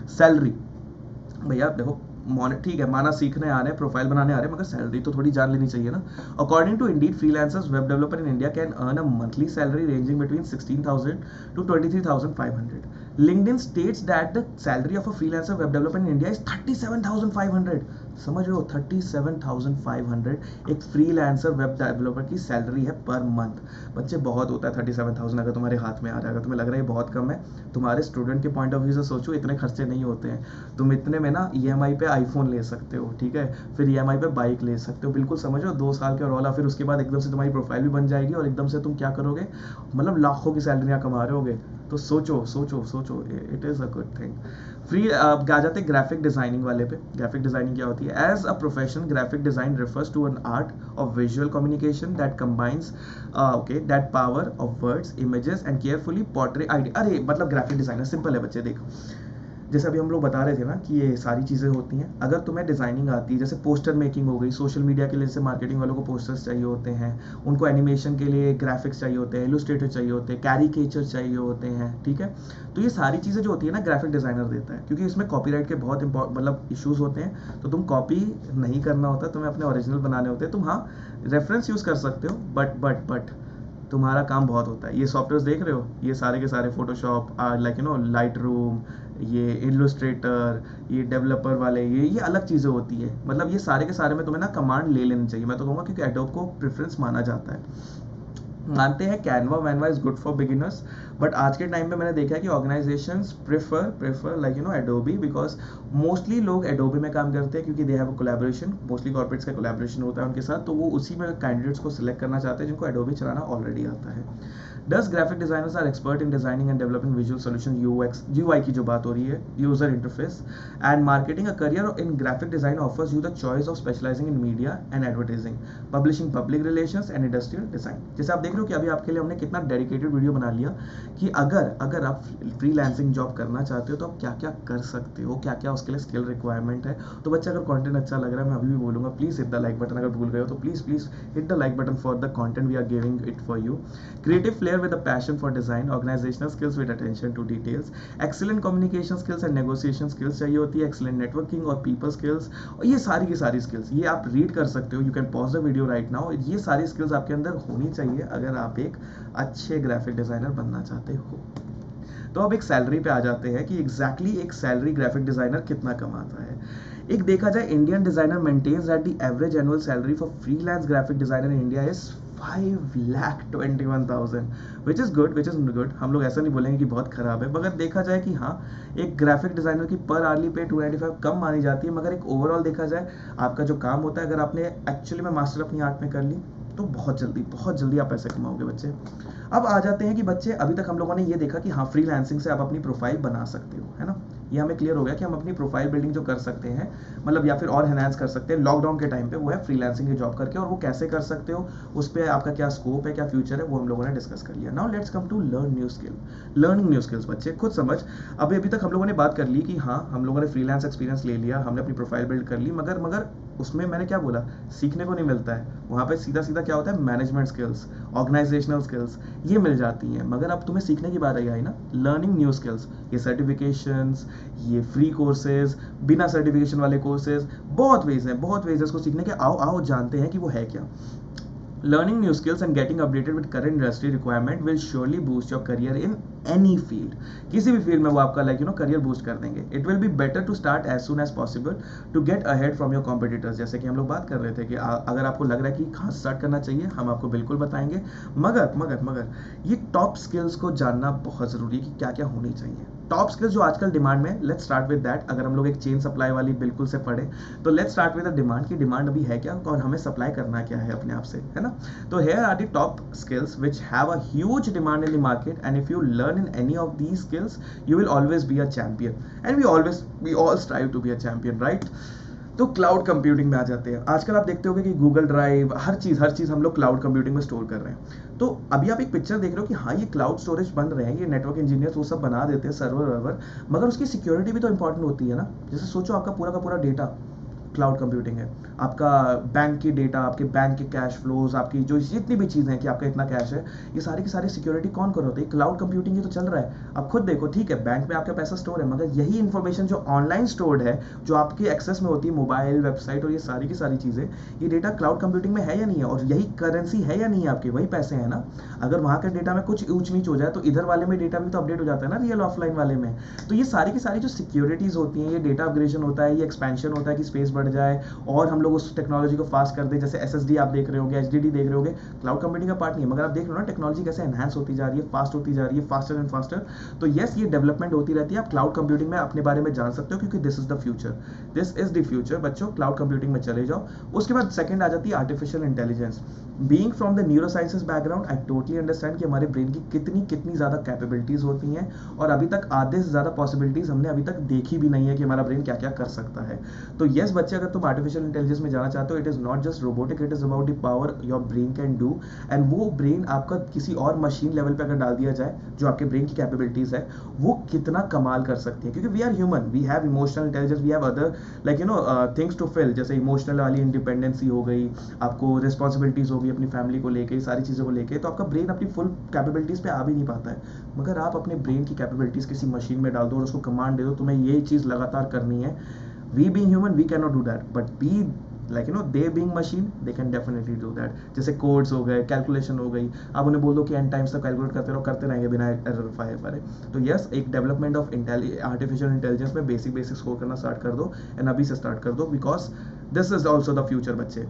सैलरी भैया देखो, ठीक है, माना सीखने आ रहे हैं, प्रोफाइल बनाने आ रहे हैं, मगर सैलरी तो थोड़ी जान लेनी चाहिए ना। According to Indeed, freelancers web developer in India can earn a monthly salary ranging between 16,000 to 23,500. LinkedIn states that the salary of a freelancer web developer in India is 37,500. समझ रहे हो, 37,500 एक फ्रीलांसर वेब डेवलपर की salary है per month. बच्चे बहुत होता है 37,000 अगर तुम्हारे हाथ में आ रहा है, अगर तुम्हें लग रहा है ये बहुत कम है, तुम्हारे स्टूडेंट के पॉइंट ऑफ व्यू से सोचो, इतने खर्चे नहीं होते हैं। तुम इतने में ना EMI पे आईफोन ले सकते हो, ठीक है, फिर EMI पे बाइक ले सकते हो, बिल्कुल समझ रहे हो, 2 साल के रौला, फिर उसके बाद एकदम से तुम्हारी प्रोफाइल भी बन जाएगी और एकदम से तुम क्या करोगे, मतलब लाखों की सैलरियाँ कमा रहे होगे। तो सोचो सोचो सोचो, it is a good thing. Free आ जाते ग्राफिक डिजाइनिंग वाले पे। ग्राफिक डिजाइनिंग क्या होती है? As a profession, graphic design refers to an art of visual communication that combines that power of words, images and carefully portray idea. अरे मतलब graphic designer simple है बच्चे, देखो जैसे अभी हम लोग बता रहे थे ना कि ये सारी चीज़ें होती हैं। अगर तुम्हें डिज़ाइनिंग आती है, जैसे पोस्टर मेकिंग हो गई, सोशल मीडिया के लिए जैसे मार्केटिंग वालों को पोस्टर्स चाहिए होते हैं, उनको एनिमेशन के लिए ग्राफिक्स चाहिए होते हैं, इलस्ट्रेटर चाहिए होते हैं, कैरिकेचर चाहिए होते हैं, ठीक है। तो ये सारी चीज़ें जो होती है ना, ग्राफिक डिज़ाइनर देता है, क्योंकि इसमें कॉपीराइट के बहुत मतलब इश्यूज़ होते हैं। तो तुम कॉपी नहीं करना होता, तुम्हें अपने ओरिजिनल बनाने होते हैं। तुम हाँ रेफरेंस यूज़ कर सकते हो, बट तुम्हारा काम बहुत होता है। ये सॉफ्टवेयर देख रहे हो, ये सारे के सारे Photoshop, like you no light room, ये इलस्ट्रेटर, ये डेवलपर वाले, ये अलग चीज़ें होती है। मतलब ये सारे के सारे में तुम्हें ना कमांड ले लेनी चाहिए, मैं तो कहूँगा, क्योंकि एडोब को प्रेफरेंस माना जाता है। मानते हैं कैनवा वैनवा is good for beginners, but आज के टाइम पे मैंने देखा है कि organisations prefer like you know Adobe, because mostly लोग एडोबी में काम करते हैं क्योंकि they have a collaboration, mostly corporates का कोलैबोरेशन होता है उनके साथ, तो वो उसी में कैंडिडेट्स को सिलेक्ट करना चाहते हैं जिनको एडोबी चलाना ऑलरेडी आता है। Does graphic designers are expert in designing and developing visual solution, UX UI की जो बात हो रही है, user interface and marketing? A career in graphic design offers you the choice of specializing in media and advertising, publishing, public relations and industrial design. जैसे आप देख रहे हो कि अभी आपके लिए हमने कितना डेडिकेटेड वीडियो बना लिया कि अगर आप फ्रीलांसिंग जॉब करना चाहते हो तो आप क्या क्या कर सकते हो, क्या क्या उसके लिए स्किल रिक्वायरमेंट है। तो बच्चे अगर कंटेंट अच्छा लग रहा है, मैं अभी भी बोलूँगा please hit the like button. अगर भूल गए हो तो please hit the like button for the content we are giving it for you. Creative flair with a passion for design, organizational skills with attention to details, excellent communication skills and negotiation skills चाहिए होती है, excellent networking और people skills, और ये सारी की सारी skills ये आप रीड कर सकते हो। You can pause the video right now। ये सारी skills आपके अंदर होनी चाहिए अगर आप एक अच्छे ग्राफिक डिजाइनर बनना चाहते हो। तो अब एक सैलरी पे आ जाते हैं कि एग्जैक्टली एक सैलरी ग्राफिक डिजाइनर कितना कमाता है। एक देखा जाए, Indian designer maintains that the average annual salary for freelance graphic designer in India is 5,21,000, which is good. हम लोग ऐसा नहीं बोलेंगे कि बहुत खराब है, मगर देखा जाए कि हाँ एक ग्राफिक डिजाइनर की पर आर्ली पे 295 कम मानी जाती है, मगर एक ओवरऑल देखा जाए आपका जो काम होता है, अगर आपने एक्चुअली में मास्टर अपनी आर्ट में कर ली तो बहुत जल्दी आप पैसे कमाओगे बच्चे। अब आ जाते हैं कि बच्चे, अभी तक हम लोगों ने ये देखा कि हाँ फ्रीलांसिंग से आप अपनी प्रोफाइल बना सकते हो, है ना, ये हमें क्लियर हो गया कि हम अपनी प्रोफाइल बिल्डिंग जो कर सकते हैं, मतलब या फिर और एनहांस कर सकते हैं लॉकडाउन के टाइम पे, वो है फ्रीलांसिंग की जॉब करके। और वो कैसे कर सकते हो, उस पर आपका क्या स्कोप है, क्या फ्यूचर है, वो हम लोगों ने डिस्कस कर लिया। Now let's come to learning new skills. बच्चे खुद समझ, अभी तक हम लोगों ने बात कर ली कि हाँ हम लोगों ने फ्रीलांस एक्सपीरियंस ले लिया, हमने अपनी प्रोफाइल बिल्ड कर ली, मगर उसमें मैंने क्या बोला, सीखने को नहीं मिलता है। वहाँ पे सीधा क्या होता है, मैनेजमेंट स्किल्स, ऑर्गेनाइजेशनल स्किल्स ये मिल जाती हैं। मगर अब तुम्हें सीखने की बात आई ना, लर्निंग न्यू स्किल्स, ये सर्टिफिकेशंस, ये फ्री कोर्सेज, बिना सर्टिफिकेशन वाले कोर्सेज, बहुत वेज है इसको सीखने के। आओ जानते हैं कि वो है क्या। Learning new skills and getting updated with current industry requirement will surely boost your career in any field. किसी भी फील्ड में वो आपका करियर बूस्ट कर देंगे। It will be better to start as soon as possible to get ahead from your competitors। जैसे कि हम लोग बात कर रहे थे कि अगर आपको लग रहा है कि कहाँ स्टार्ट करना चाहिए, हम आपको बिल्कुल बताएंगे। मगर ये टॉप स्किल्स को जानना बहुत ज़रूरी है कि क्या क्या होनी चाहिए। टॉप स्किल्स जो आजकल डिमांड में, लेट्स स्टार्ट विद दैट। अगर हम लोग एक चेन सप्लाई वाली बिल्कुल से पढ़े तो let's start with the demand की डिमांड अभी है क्या और हमें सप्लाई करना क्या है अपने आप से, है ना। तो here are the top skills which have a huge demand in the market and if you learn in any of these skills you will always be a champion and we all strive to be a champion, right. तो cloud computing में आ जाते हैं। आजकल आप देखते होगे कि गूगल ड्राइव, हर चीज़ हम लोग क्लाउड कंप्यूटिंग में स्टोर कर रहे हैं। तो अभी आप एक पिक्चर देख रहे हो कि हाँ ये क्लाउड स्टोरेज बन रहे हैं, ये नेटवर्क इंजीनियर्स वो सब बना देते हैं सर्वर वर्वर, मगर उसकी सिक्योरिटी भी तो इंपॉर्टेंट होती है ना। जैसे सोचो आपका पूरा का पूरा डेटा क्लाउड कंप्यूटिंग है, आपका बैंक की डेटा, आपके बैंक के कैश फ्लोज, आपकी जो जितनी भी चीज़ें हैं कि आपका इतना कैश है, ये सारी की सारी सिक्योरिटी कौन कर होती है? क्लाउड कंप्यूटिंग ही तो चल रहा है। अब खुद देखो, ठीक है बैंक में आपका पैसा स्टोर है, मगर यही इन्फॉर्मेशन जो ऑनलाइन स्टोर्ड है, जो आपके एक्सेस में होती है, मोबाइल, वेबसाइट और ये सारी की सारी चीज़ें, ये डेटा क्लाउड कंप्यूटिंग में है या नहीं है? और यही करेंसी है या नहीं है आपके? वही पैसे हैं ना। अगर वहाँ के डेटा में कुछ ऊंच नीच हो जाए तो इधर वाले में डेटा भी तो अपडेट हो जाता है ना, रियल ऑफलाइन वाले में। तो ये सारी की सारी जो सिक्योरिटीज़ होती हैं, ये डेटा अपग्रेडेशन होता है, ये एक्सपेंशन होता है कि स्पेस बढ़ जाए और हम लोग उस टेक्नोलॉजी को फास्ट कर दें। जैसे SSD आप देख रहे होगे, HDD देख रहे होगे, क्लाउड कंप्यूटिंग का पार्ट नहीं है, मगर आप देख रहे हो ना टेक्नोलॉजी कैसे एनहांस होती जा रही है, फास्ट होती जा रही है, फास्टर एंड फास्टर। तो यस, ये डेवलपमेंट होती रहती है। आप क्लाउड कंप्यूटिंग में अपने बारे में जान सकते हो क्योंकि this is the future, this is the future. बच्चों क्लाउड कंप्यूटिंग में चले जाओ। उसके बाद सेकंड आ जाती है artificial intelligence. Being from the neuro sciences background, I totally understand कि हमारे ब्रेन की कितनी ज़्यादा कैपेबिलिटीज़ होती हैं और अभी तक आधे से ज़्यादा पॉसिबिलिटीज़ हमने अभी तक देखी भी नहीं है कि हमारा ब्रेन क्या क्या कर सकता है। तो यस बच्चे, अगर तुम आर्टिफिशियल इंटेलिजेंस में जाना चाहते हो, it is not just robotic, it is about the power your brain can do. And वो ब्रेन आपका किसी और मशीन लेवल पे अगर डाल दिया जाए, जो आपके ब्रेन की कैपेबिलिटीज़ है, वो कितना कमाल कर सकती है। क्योंकि we are human, we have emotional intelligence, we have other like things to fill. जैसे इमोशनल वाली इंडिपेंडेंसी हो गई, आपको रिस्पॉन्सिबिलिटीज़ होगी अपनी फैमिली को लेके, सारी चीज़ों को लेके, तो आपका ब्रेन अपनी फुल कैपेबिलिटीज़ पे आ भी नहीं पाता है। मगर आप अपने ब्रेन की कैपेबिलिटीज़ किसी मशीन में डाल दो और उसको कमांड दे दो, तुम्हें ये चीज़ लगातार करनी है। We being human we can not do that, but be they being machine they can definitely do that। जैसे कोड्स हो गए, कैलकुलेशन हो गई, आप उन्हें बोल दो कि एन टाइम्स तक कैलकुलेट करते रहो, करते रहेंगे बिना एरर फायर। तो यस, एक डेवलपमेंट ऑफ आर्टिफिशियल इंटेलिजेंस में बेसिक स्कोर करना स्टार्ट कर दो एंड अभी से स्टार्ट कर दो, because this is also the future बच्चे।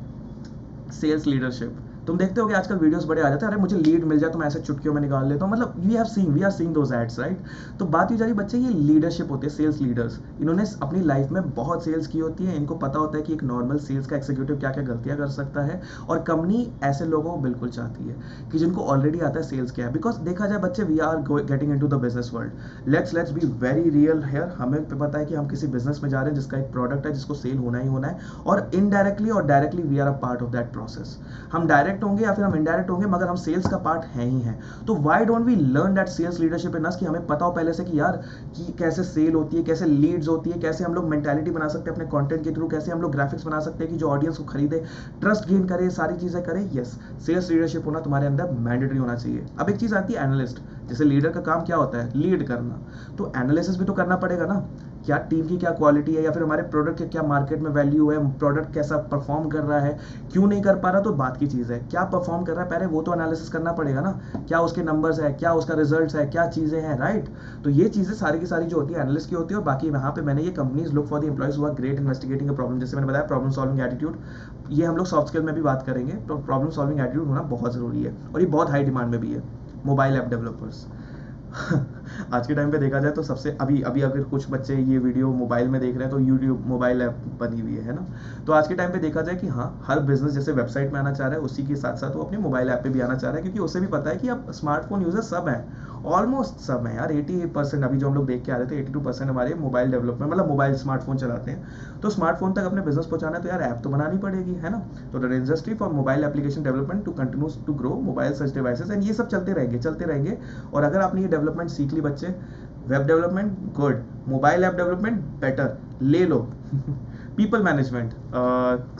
सेल्स लीडरशिप, तुम देखते हो कि आजकल वीडियोस बड़े आ जाते हैं, अरे मुझे लीड मिल जाए तो मैं ऐसे चुटकियों में निकाल लेता हूँ, मतलब we are seeing those ads, right. तो बात ही जा रही बच्चे, ये लीडरशिप होती है, सेल्स लीडर्स। इन्होंने अपनी लाइफ में बहुत सेल्स की होती है, इनको पता होता है कि एक नॉर्मल सेल्स का एग्जीक्यूटिव क्या क्या गलतियां कर सकता है, और कंपनी ऐसे लोगों को बिल्कुल चाहती है कि जिनको ऑलरेडी आता है सेल्स क्या है। बिकॉज देखा जाए बच्चे, we are getting into the business world. Let's be very real here. हमें पता है कि हम किसी बिजनेस में जा रहे हैं जिसका एक प्रोडक्ट है, जिसको सेल होना ही होना है, और इनडायरेक्टली और directly we are a part of that process. हम डायरेक्ट होंगे या फिर हम इनडायरेक्ट होंगे, मगर हम सेल्स का पार्ट है ही है। तो why don't we learn that sales leadership in us, कि हमें पता हो पहले से कि यार कि कैसे सेल होती है, कैसे लीड्स होती है, कैसे हम लोग मेंटालिटी बना सकते हैं अपने कंटेंट के थ्रू, कैसे हम लोग ग्राफिक्स बना सकते हैं कि जो ऑडियंस को खरीदे, ट्रस्ट गेन करे, सारी चीजें करे। यस, सेल्स लीडरशिप होना तुम्हारे अंदर मैंडेटरी होना चाहिए। अब एक चीज आती है एनालिस्ट। जैसे लीडर का काम क्या होता है? लीड करना। तो एनालिसिस भी तो करना पड़ेगा ना, क्या टीम की क्या क्वालिटी है, या फिर हमारे प्रोडक्ट के क्या मार्केट में वैल्यू है, प्रोडक्ट कैसा परफॉर्म कर रहा है, क्यों नहीं कर पा रहा, तो बात की चीज़ है। क्या परफॉर्म कर रहा है पहले वो तो एनालिसिस करना पड़ेगा ना, क्या उसके नंबर्स है, क्या उसका रिजल्ट्स है, क्या चीज़ें हैं, राइट। तो ये चीज़ें सारी की सारी जो होती है एनालिस्ट की होती है। और बाकी यहाँ पे मैंने ये companies look for the employees who are great investigating a problem, जैसे मैंने बताया प्रॉब्लम सॉल्विंग एटीट्यूड, ये हम लोग सॉफ्ट स्किल में भी बात करेंगे। तो प्रॉब्लम सॉल्विंग एटीट्यूड होना बहुत ज़रूरी है, और ये बहुत हाई डिमांड में भी है। मोबाइल ऐप डेवलपर्स आज के टाइम पे देखा जाए तो सबसे अभी अगर कुछ बच्चे ये वीडियो मोबाइल में देख रहे हैं तो यूट्यूब मोबाइल ऐप बनी हुई है ना। तो आज के टाइम पे देखा जाए कि हाँ, हर बिजनेस जैसे वेबसाइट में आना चाह रहा है, उसी के साथ साथ वो अपने मोबाइल ऐप पे भी आना चाह रहा है, क्योंकि उसे भी पता है कि अब स्मार्टफोन यूजर सब हैं, ऑलमोस्ट सब हैं यार। 80% अभी जो हम लोग देख के आ रहे थे, 82% हमारे मोबाइल डेवलपमेंट, मतलब मोबाइल स्मार्टफोन चलाते हैं। तो स्मार्टफोन तक अपने बिजनेस पहुंचाना है तो यार ऐप तो बनानी पड़ेगी, है ना। तो the industry for mobile application development to continues to grow mobile such devices, and ये सब चलते रहेंगे। और अगर आपने ये डेवलपमेंट सीख ली बच्चे, web development good, mobile app development better, ले लो people management,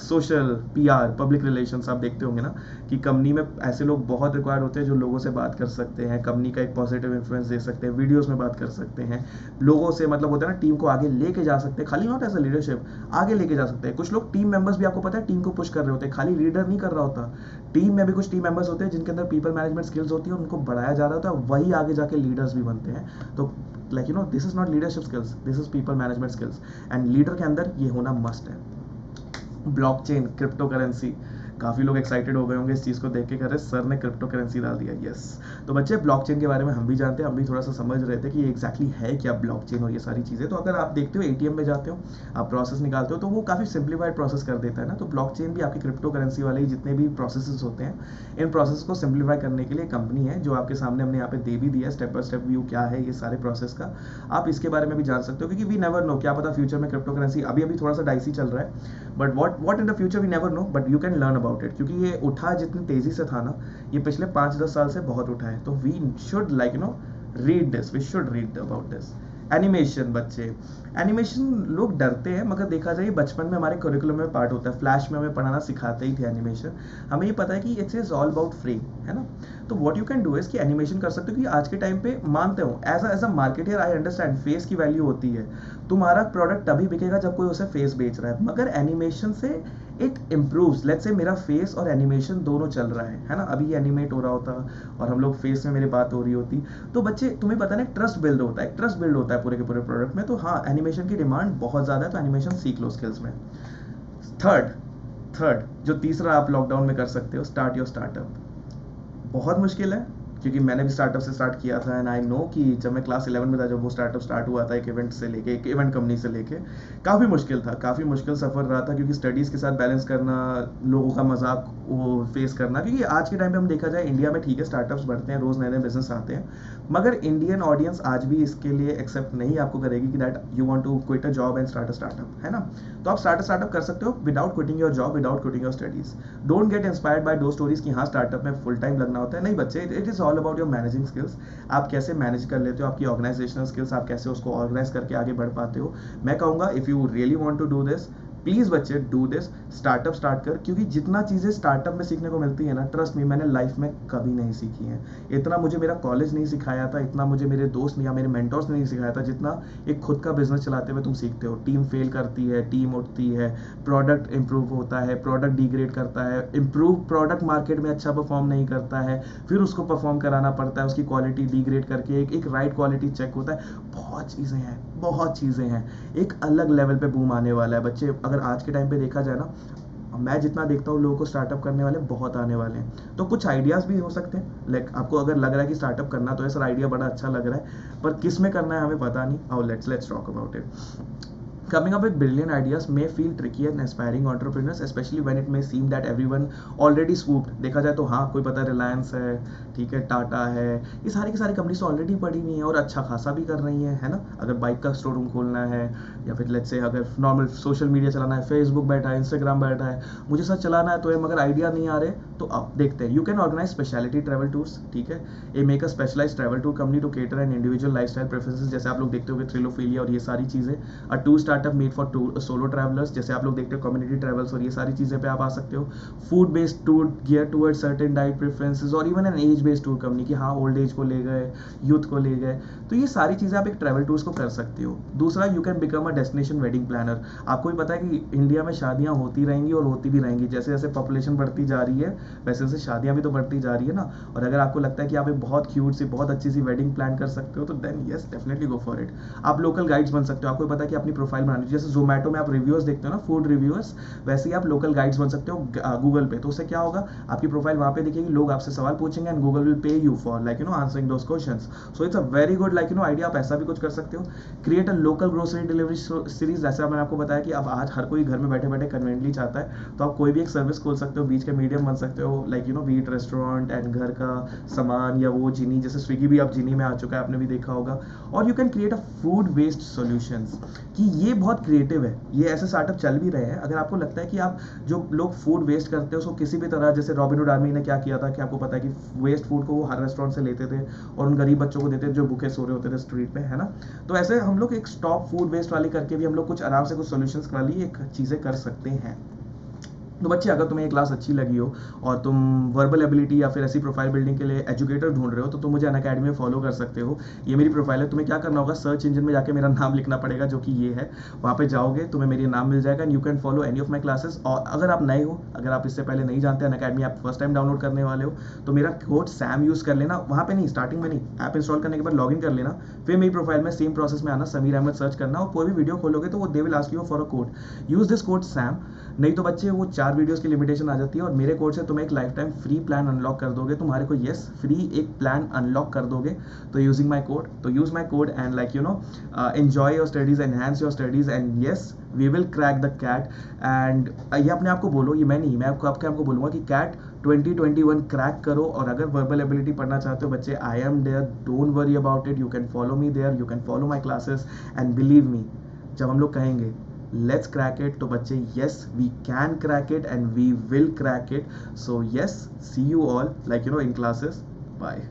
social, PR, public relations, आप देखते होंगे ना कि कंपनी में ऐसे लोग बहुत रिक्वायर्ड होते हैं जो लोगों से बात कर सकते हैं, कंपनी का एक पॉजिटिव इन्फ्लुएंस दे सकते हैं, वीडियोस में बात कर सकते हैं, लोगों से मतलब होता है ना, टीम को आगे लेके जा सकते हैं, खाली नॉट एज अ लीडरशिप, आगे लेके जा सकते हैं। कुछ लोग टीम मेंबर्स भी, आपको पता है, टीम को पुश कर रहे होते हैं, खाली लीडर नहीं कर रहा होता। टीम में भी कुछ टीम मेंबर्स होते हैं जिनके अंदर पीपल मैनेजमेंट स्किल्स होती है, उनको बढ़ाया जा रहा होता है, वही आगे जाके लीडर्स भी बनते हैं। तो this is not leadership skills, this is people management skills, and leader के अंदर ये होना मस्ट है। ब्लॉकचेन, क्रिप्टो करेंसी, काफ़ी लोग एक्साइटेड हो गए होंगे इस चीज़ को देख के, कर रहे सर ने क्रिप्टो करेंसी डाल दिया। यस, तो बच्चे ब्लॉकचेन के बारे में हम भी जानते हैं, हम भी थोड़ा सा समझ रहे थे कि एग्जैक्टली है क्या ब्लॉकचेन और ये सारी चीज़ें। तो अगर आप देखते हो एटीएम में जाते हो, आप प्रोसेस निकालते हो, तो वो काफ़ी सिंप्लीफाइड प्रोसेस कर देता है ना। तो ब्लॉकचेन भी आपकी क्रिप्टो करेंसी वाले जितने भी प्रोसेसेस होते हैं, इन प्रोसेस को सिंप्लीफाई करने के लिए कंपनी है जो आपके सामने हमने यहाँ पे दे भी दिया स्टेप बाय स्टेप व्यू क्या है ये सारे प्रोसेस का। आप इसके बारे में भी जान सकते हो, क्योंकि वी नेवर नो, क्या पता फ्यूचर में क्रिप्टो करेंसी अभी थोड़ा सा डाइसी चल रहा है, but what in the future we never know, but you can learn about it. क्योंकि ये उठा जितनी तेजी से था ना, ये पिछले 5-10 साल से बहुत उठा है। तो we should like read this, we should read about this. Animation, बच्चे एनिमेशन लोग डरते हैं, मगर देखा जाए बचपन में हमारे करिकुलम में पार्ट होता है। फ्लैश में हमें पढ़ाना सिखाते ही थे एनिमेशन। हमें ये पता है कि it's is all about frame, है ना। तो what you can do is कि एनिमेशन कर सकते हो, क्योंकि आज के टाइम पे मानते हो as a marketer I understand face की वैल्यू होती है। तुम्हारा प्रोडक्ट तभी बिकेगा जब कोई उसे फेस बेच रहा है, मगर एनिमेशन से इट इम्प्रूव्स। लेट्स से मेरा फेस और एनिमेशन दोनों चल रहा है ना। अभी ये एनिमेट हो रहा होता और हम लोग फेस में मेरी बात हो रही होती, तो बच्चे तुम्हें पता ना ट्रस्ट बिल्ड होता है, ट्रस्ट बिल्ड होता है पूरे के पूरे प्रोडक्ट में। तो हाँ, एनिमेशन की डिमांड बहुत ज़्यादा है, तो एनिमेशन सीख लो स्किल्स में। थर्ड जो तीसरा आप लॉकडाउन में कर सकते हो, स्टार्ट योर स्टार्टअप। बहुत मुश्किल है, क्योंकि मैंने भी स्टार्टअप से स्टार्ट किया था, एंड आई नो कि जब मैं क्लास 11 में था, जब वो स्टार्टअप स्टार्ट हुआ था, एक इवेंट कंपनी से लेके, काफ़ी मुश्किल था, काफ़ी मुश्किल सफ़र रहा था, क्योंकि स्टडीज़ के साथ बैलेंस करना, लोगों का मजाक वो फेस करना। क्योंकि आज के टाइम पे हम देखा जाए इंडिया में ठीक है स्टार्टअप्स बढ़ते हैं, रोज़ नए नए बिजनेस आते हैं, मगर इंडियन ऑडियंस आज भी इसके लिए एक्सेप्ट नहीं आपको करेगी कि that you want to quit a job and start a startup, है ना। तो आप स्टार्टअप कर सकते हो without quitting your job, without quitting your studies. Don't get inspired by those stories कि हाँ स्टार्टअप में फुल टाइम लगना होता है। नहीं बच्चे, it is all about your managing skills. आप कैसे मैनेज कर लेते हो, आपकी ऑर्गेनाइजेशनल स्किल्स, आप कैसे उसको ऑर्गेनाइज करके आगे बढ़ पाते हो। मैं कहूँगा if you really want to do this, please बच्चे डू दिस, स्टार्टअप स्टार्ट कर। क्योंकि जितना चीज़ें स्टार्टअप में सीखने को मिलती है ना, ट्रस्ट मी, मैंने लाइफ में कभी नहीं सीखी है। इतना मुझे मेरा कॉलेज नहीं सिखाया था, इतना मुझे मेरे दोस्त या मेरे मेंटर्स ने नहीं सिखाया था, जितना एक खुद का बिजनेस चलाते हुए तुम सीखते हो। टीम फेल करती है, टीम उठती है, प्रोडक्ट इंप्रूव होता है, प्रोडक्ट डिग्रेड करता है, इंप्रूव प्रोडक्ट मार्केट में अच्छा परफॉर्म नहीं करता है, फिर उसको परफॉर्म कराना पड़ता है, उसकी क्वालिटी डिग्रेड करके एक राइट क्वालिटी चेक होता है। बहुत चीज़ें हैं, एक अलग लेवल पे बूम आने वाला है बच्चे। अगर आज के टाइम पे देखा जाए ना, मैं जितना देखता हूँ लोगों को स्टार्टअप करने वाले बहुत आने वाले हैं। तो कुछ आइडियाज़ भी हो सकते हैं, लाइक आपको अगर लग रहा है कि स्टार्टअप करना, तो सर आइडिया बड़ा अच्छा लग रहा है, पर किस में करना है हमें पता नहीं। और let's talk about it. Coming up with brilliant ideas may feel tricky and aspiring entrepreneurs, especially when it may seem that everyone already swooped. देखा जाए तो हाँ, कोई पता है रिलायंस है, ठीक है, टाटा है, ये सारी की सारी कंपनीज तो ऑलरेडी पड़ी हुई हैं और अच्छा खासा भी कर रही हैं, है ना। अगर बाइक का स्टोर रूम खोलना है, या फिर लेट्स से अगर नॉर्मल सोशल मीडिया चलाना है, फेसबुक बैठा है, इंस्टाग्राम बैठा है, मुझे सब चलाना है तो है, मगर आइडिया नहीं आ रहे, तो अब देखते हैं। You can organise speciality travel tours, ठीक है, a make a specialise travel tour company to cater and individual lifestyle preferences, जैसे आप लोग देखते होंगे थ्रिलोफिलिया और ये सारी चीज़ें। A tour startup made for solo travellers, जैसे आप लोग देखते हो कम्युनिटी ट्रैवल्स और ये सारी चीज़ें पे आप आ सकते हो। Food based tour gear toward certain diet preferences, और even an age based tour company की हाँ ओल्ड एज को ले गए, यूथ को ले गए, तो ये सारी चीज़ें आप एक ट्रैवल टूर्स को कर सकते हो। दूसरा, you can become a destination wedding planner. आपको भी पता है कि इंडिया में शादियाँ होती रहेंगी और होती भी रहेंगी, जैसे जैसे पॉपुलेशन बढ़ती जा रही है वैसे वैसे शादियाँ भी तो बढ़ती जा रही है ना। और अगर आपको लगता है कि आप एक बहुत क्यूट सी बहुत अच्छी सी वेडिंग प्लान कर सकते हो, तो then yes definitely go for it. आप लोकल गाइड्स बन सकते हो। आपको पता है कि अपनी प्रोफाइल बनानी, जैसे जोमेटो में आप रिव्यूअर्स देखते हो ना, फूड रिव्यूअर्स, वैसे ही आप लोकल गाइड्स बन सकते हो गूगल पे। तो उससे क्या होगा, आपकी प्रोफाइल वहाँ पे दिखेगी, लोग आपसे सवाल पूछेंगे and Google will pay you for like answering those questions. So it's a very good idea. आप ऐसा भी कुछ कर सकते हो। Create a local grocery delivery series, जैसे मैंने आपको बताया कि अब आज हर कोई घर में बैठे बैठे कन्वीनियंटली चाहता है, तो आप कोई भी एक सर्विस खोल सकते हो, बीच के मीडियम बन सकते हो, लाइक वीट रेस्टोरेंट एंड घर का सामान, या वो जीनी, जैसे स्विगी भी अब जीनी में आ चुका है, आपने भी देखा होगा। और you can create a food waste solutions, कि ये बहुत क्रिएटिव है, ये ऐसे स्टार्टअप चल भी रहे हैं। अगर आपको लगता है कि आप जो लोग फूड वेस्ट करते हैं उसको किसी भी तरह, जैसे रॉबिनहुड आर्मी ने क्या किया था कि आपको पता है कि वेस्ट फूड को वो हर रेस्टोरेंट से लेते थे और उन गरीब बच्चों को देते थे जो भूखे सो रहे होते थे स्ट्रीट पे, है ना। तो ऐसे हम लोग एक स्टॉप फूड वेस्ट वाली करके भी हम लोग कुछ आराम से कुछ सॉल्यूशंस वाली एक चीज़ें कर सकते हैं। तो बच्चे, अगर तुम्हें ये क्लास अच्छी लगी हो और तुम वर्बल एबिलिटी या फिर ऐसी प्रोफाइल बिल्डिंग के लिए एजुकेटर ढूंढ रहे हो, तो तुम मुझे अनअकैडमी में फॉलो कर सकते हो। ये मेरी प्रोफाइल है। तुम्हें क्या करना होगा, सर्च इंजन में जाके मेरा नाम लिखना पड़ेगा, जो कि ये है। वहाँ पे जाओगे, तुम्हें मेरी नाम मिल जाएगा and you can follow any of my classes. और अगर आप नए हो, अगर आप इससे पहले नहीं जानते, अनअकैडमी आप फर्स्ट टाइम डाउनलोड करने वाले हो, तो मेरा कोड सैम यूज़ कर लेना। वहाँ पे नहीं, स्टार्टिंग में नहीं, ऐप इंस्टॉल करने के बाद लॉगिन कर लेना, फिर मेरी प्रोफाइल में सेम प्रोसेस में आना, समीर अहमद सर्च करना, और कोई भी वीडियो खोलोगे तो वो they will ask you for a code, use this code Sam. नहीं तो बच्चे वो 4 4 वीडियोस की लिमिटेशन आ जाती है और मेरे कोड से तुम एक lifetime free plan unlock कर दोगे, तुम्हारे को यस फ्री एक प्लान अनलॉक कर दोगे। तो यूजिंग माई कोड, तो use my code and like you know enjoy your studies, enhance your studies and yes we will crack the CAT. And ये अपने आप को बोलो, ये मैं नहीं, मैं आपको बोलूंगा कि कैट 2021 क्रैक करो। और अगर वर्बल एबिलिटी पढ़ना चाहते हो बच्चे, I am there, don't worry about it, you can follow me there, you can follow my classes and believe me, जब हम लोग कहेंगे लेट्स क्रैक इट, तो बच्चे yes we can crack it and we will crack it. So yes, see you all like you know in classes, bye.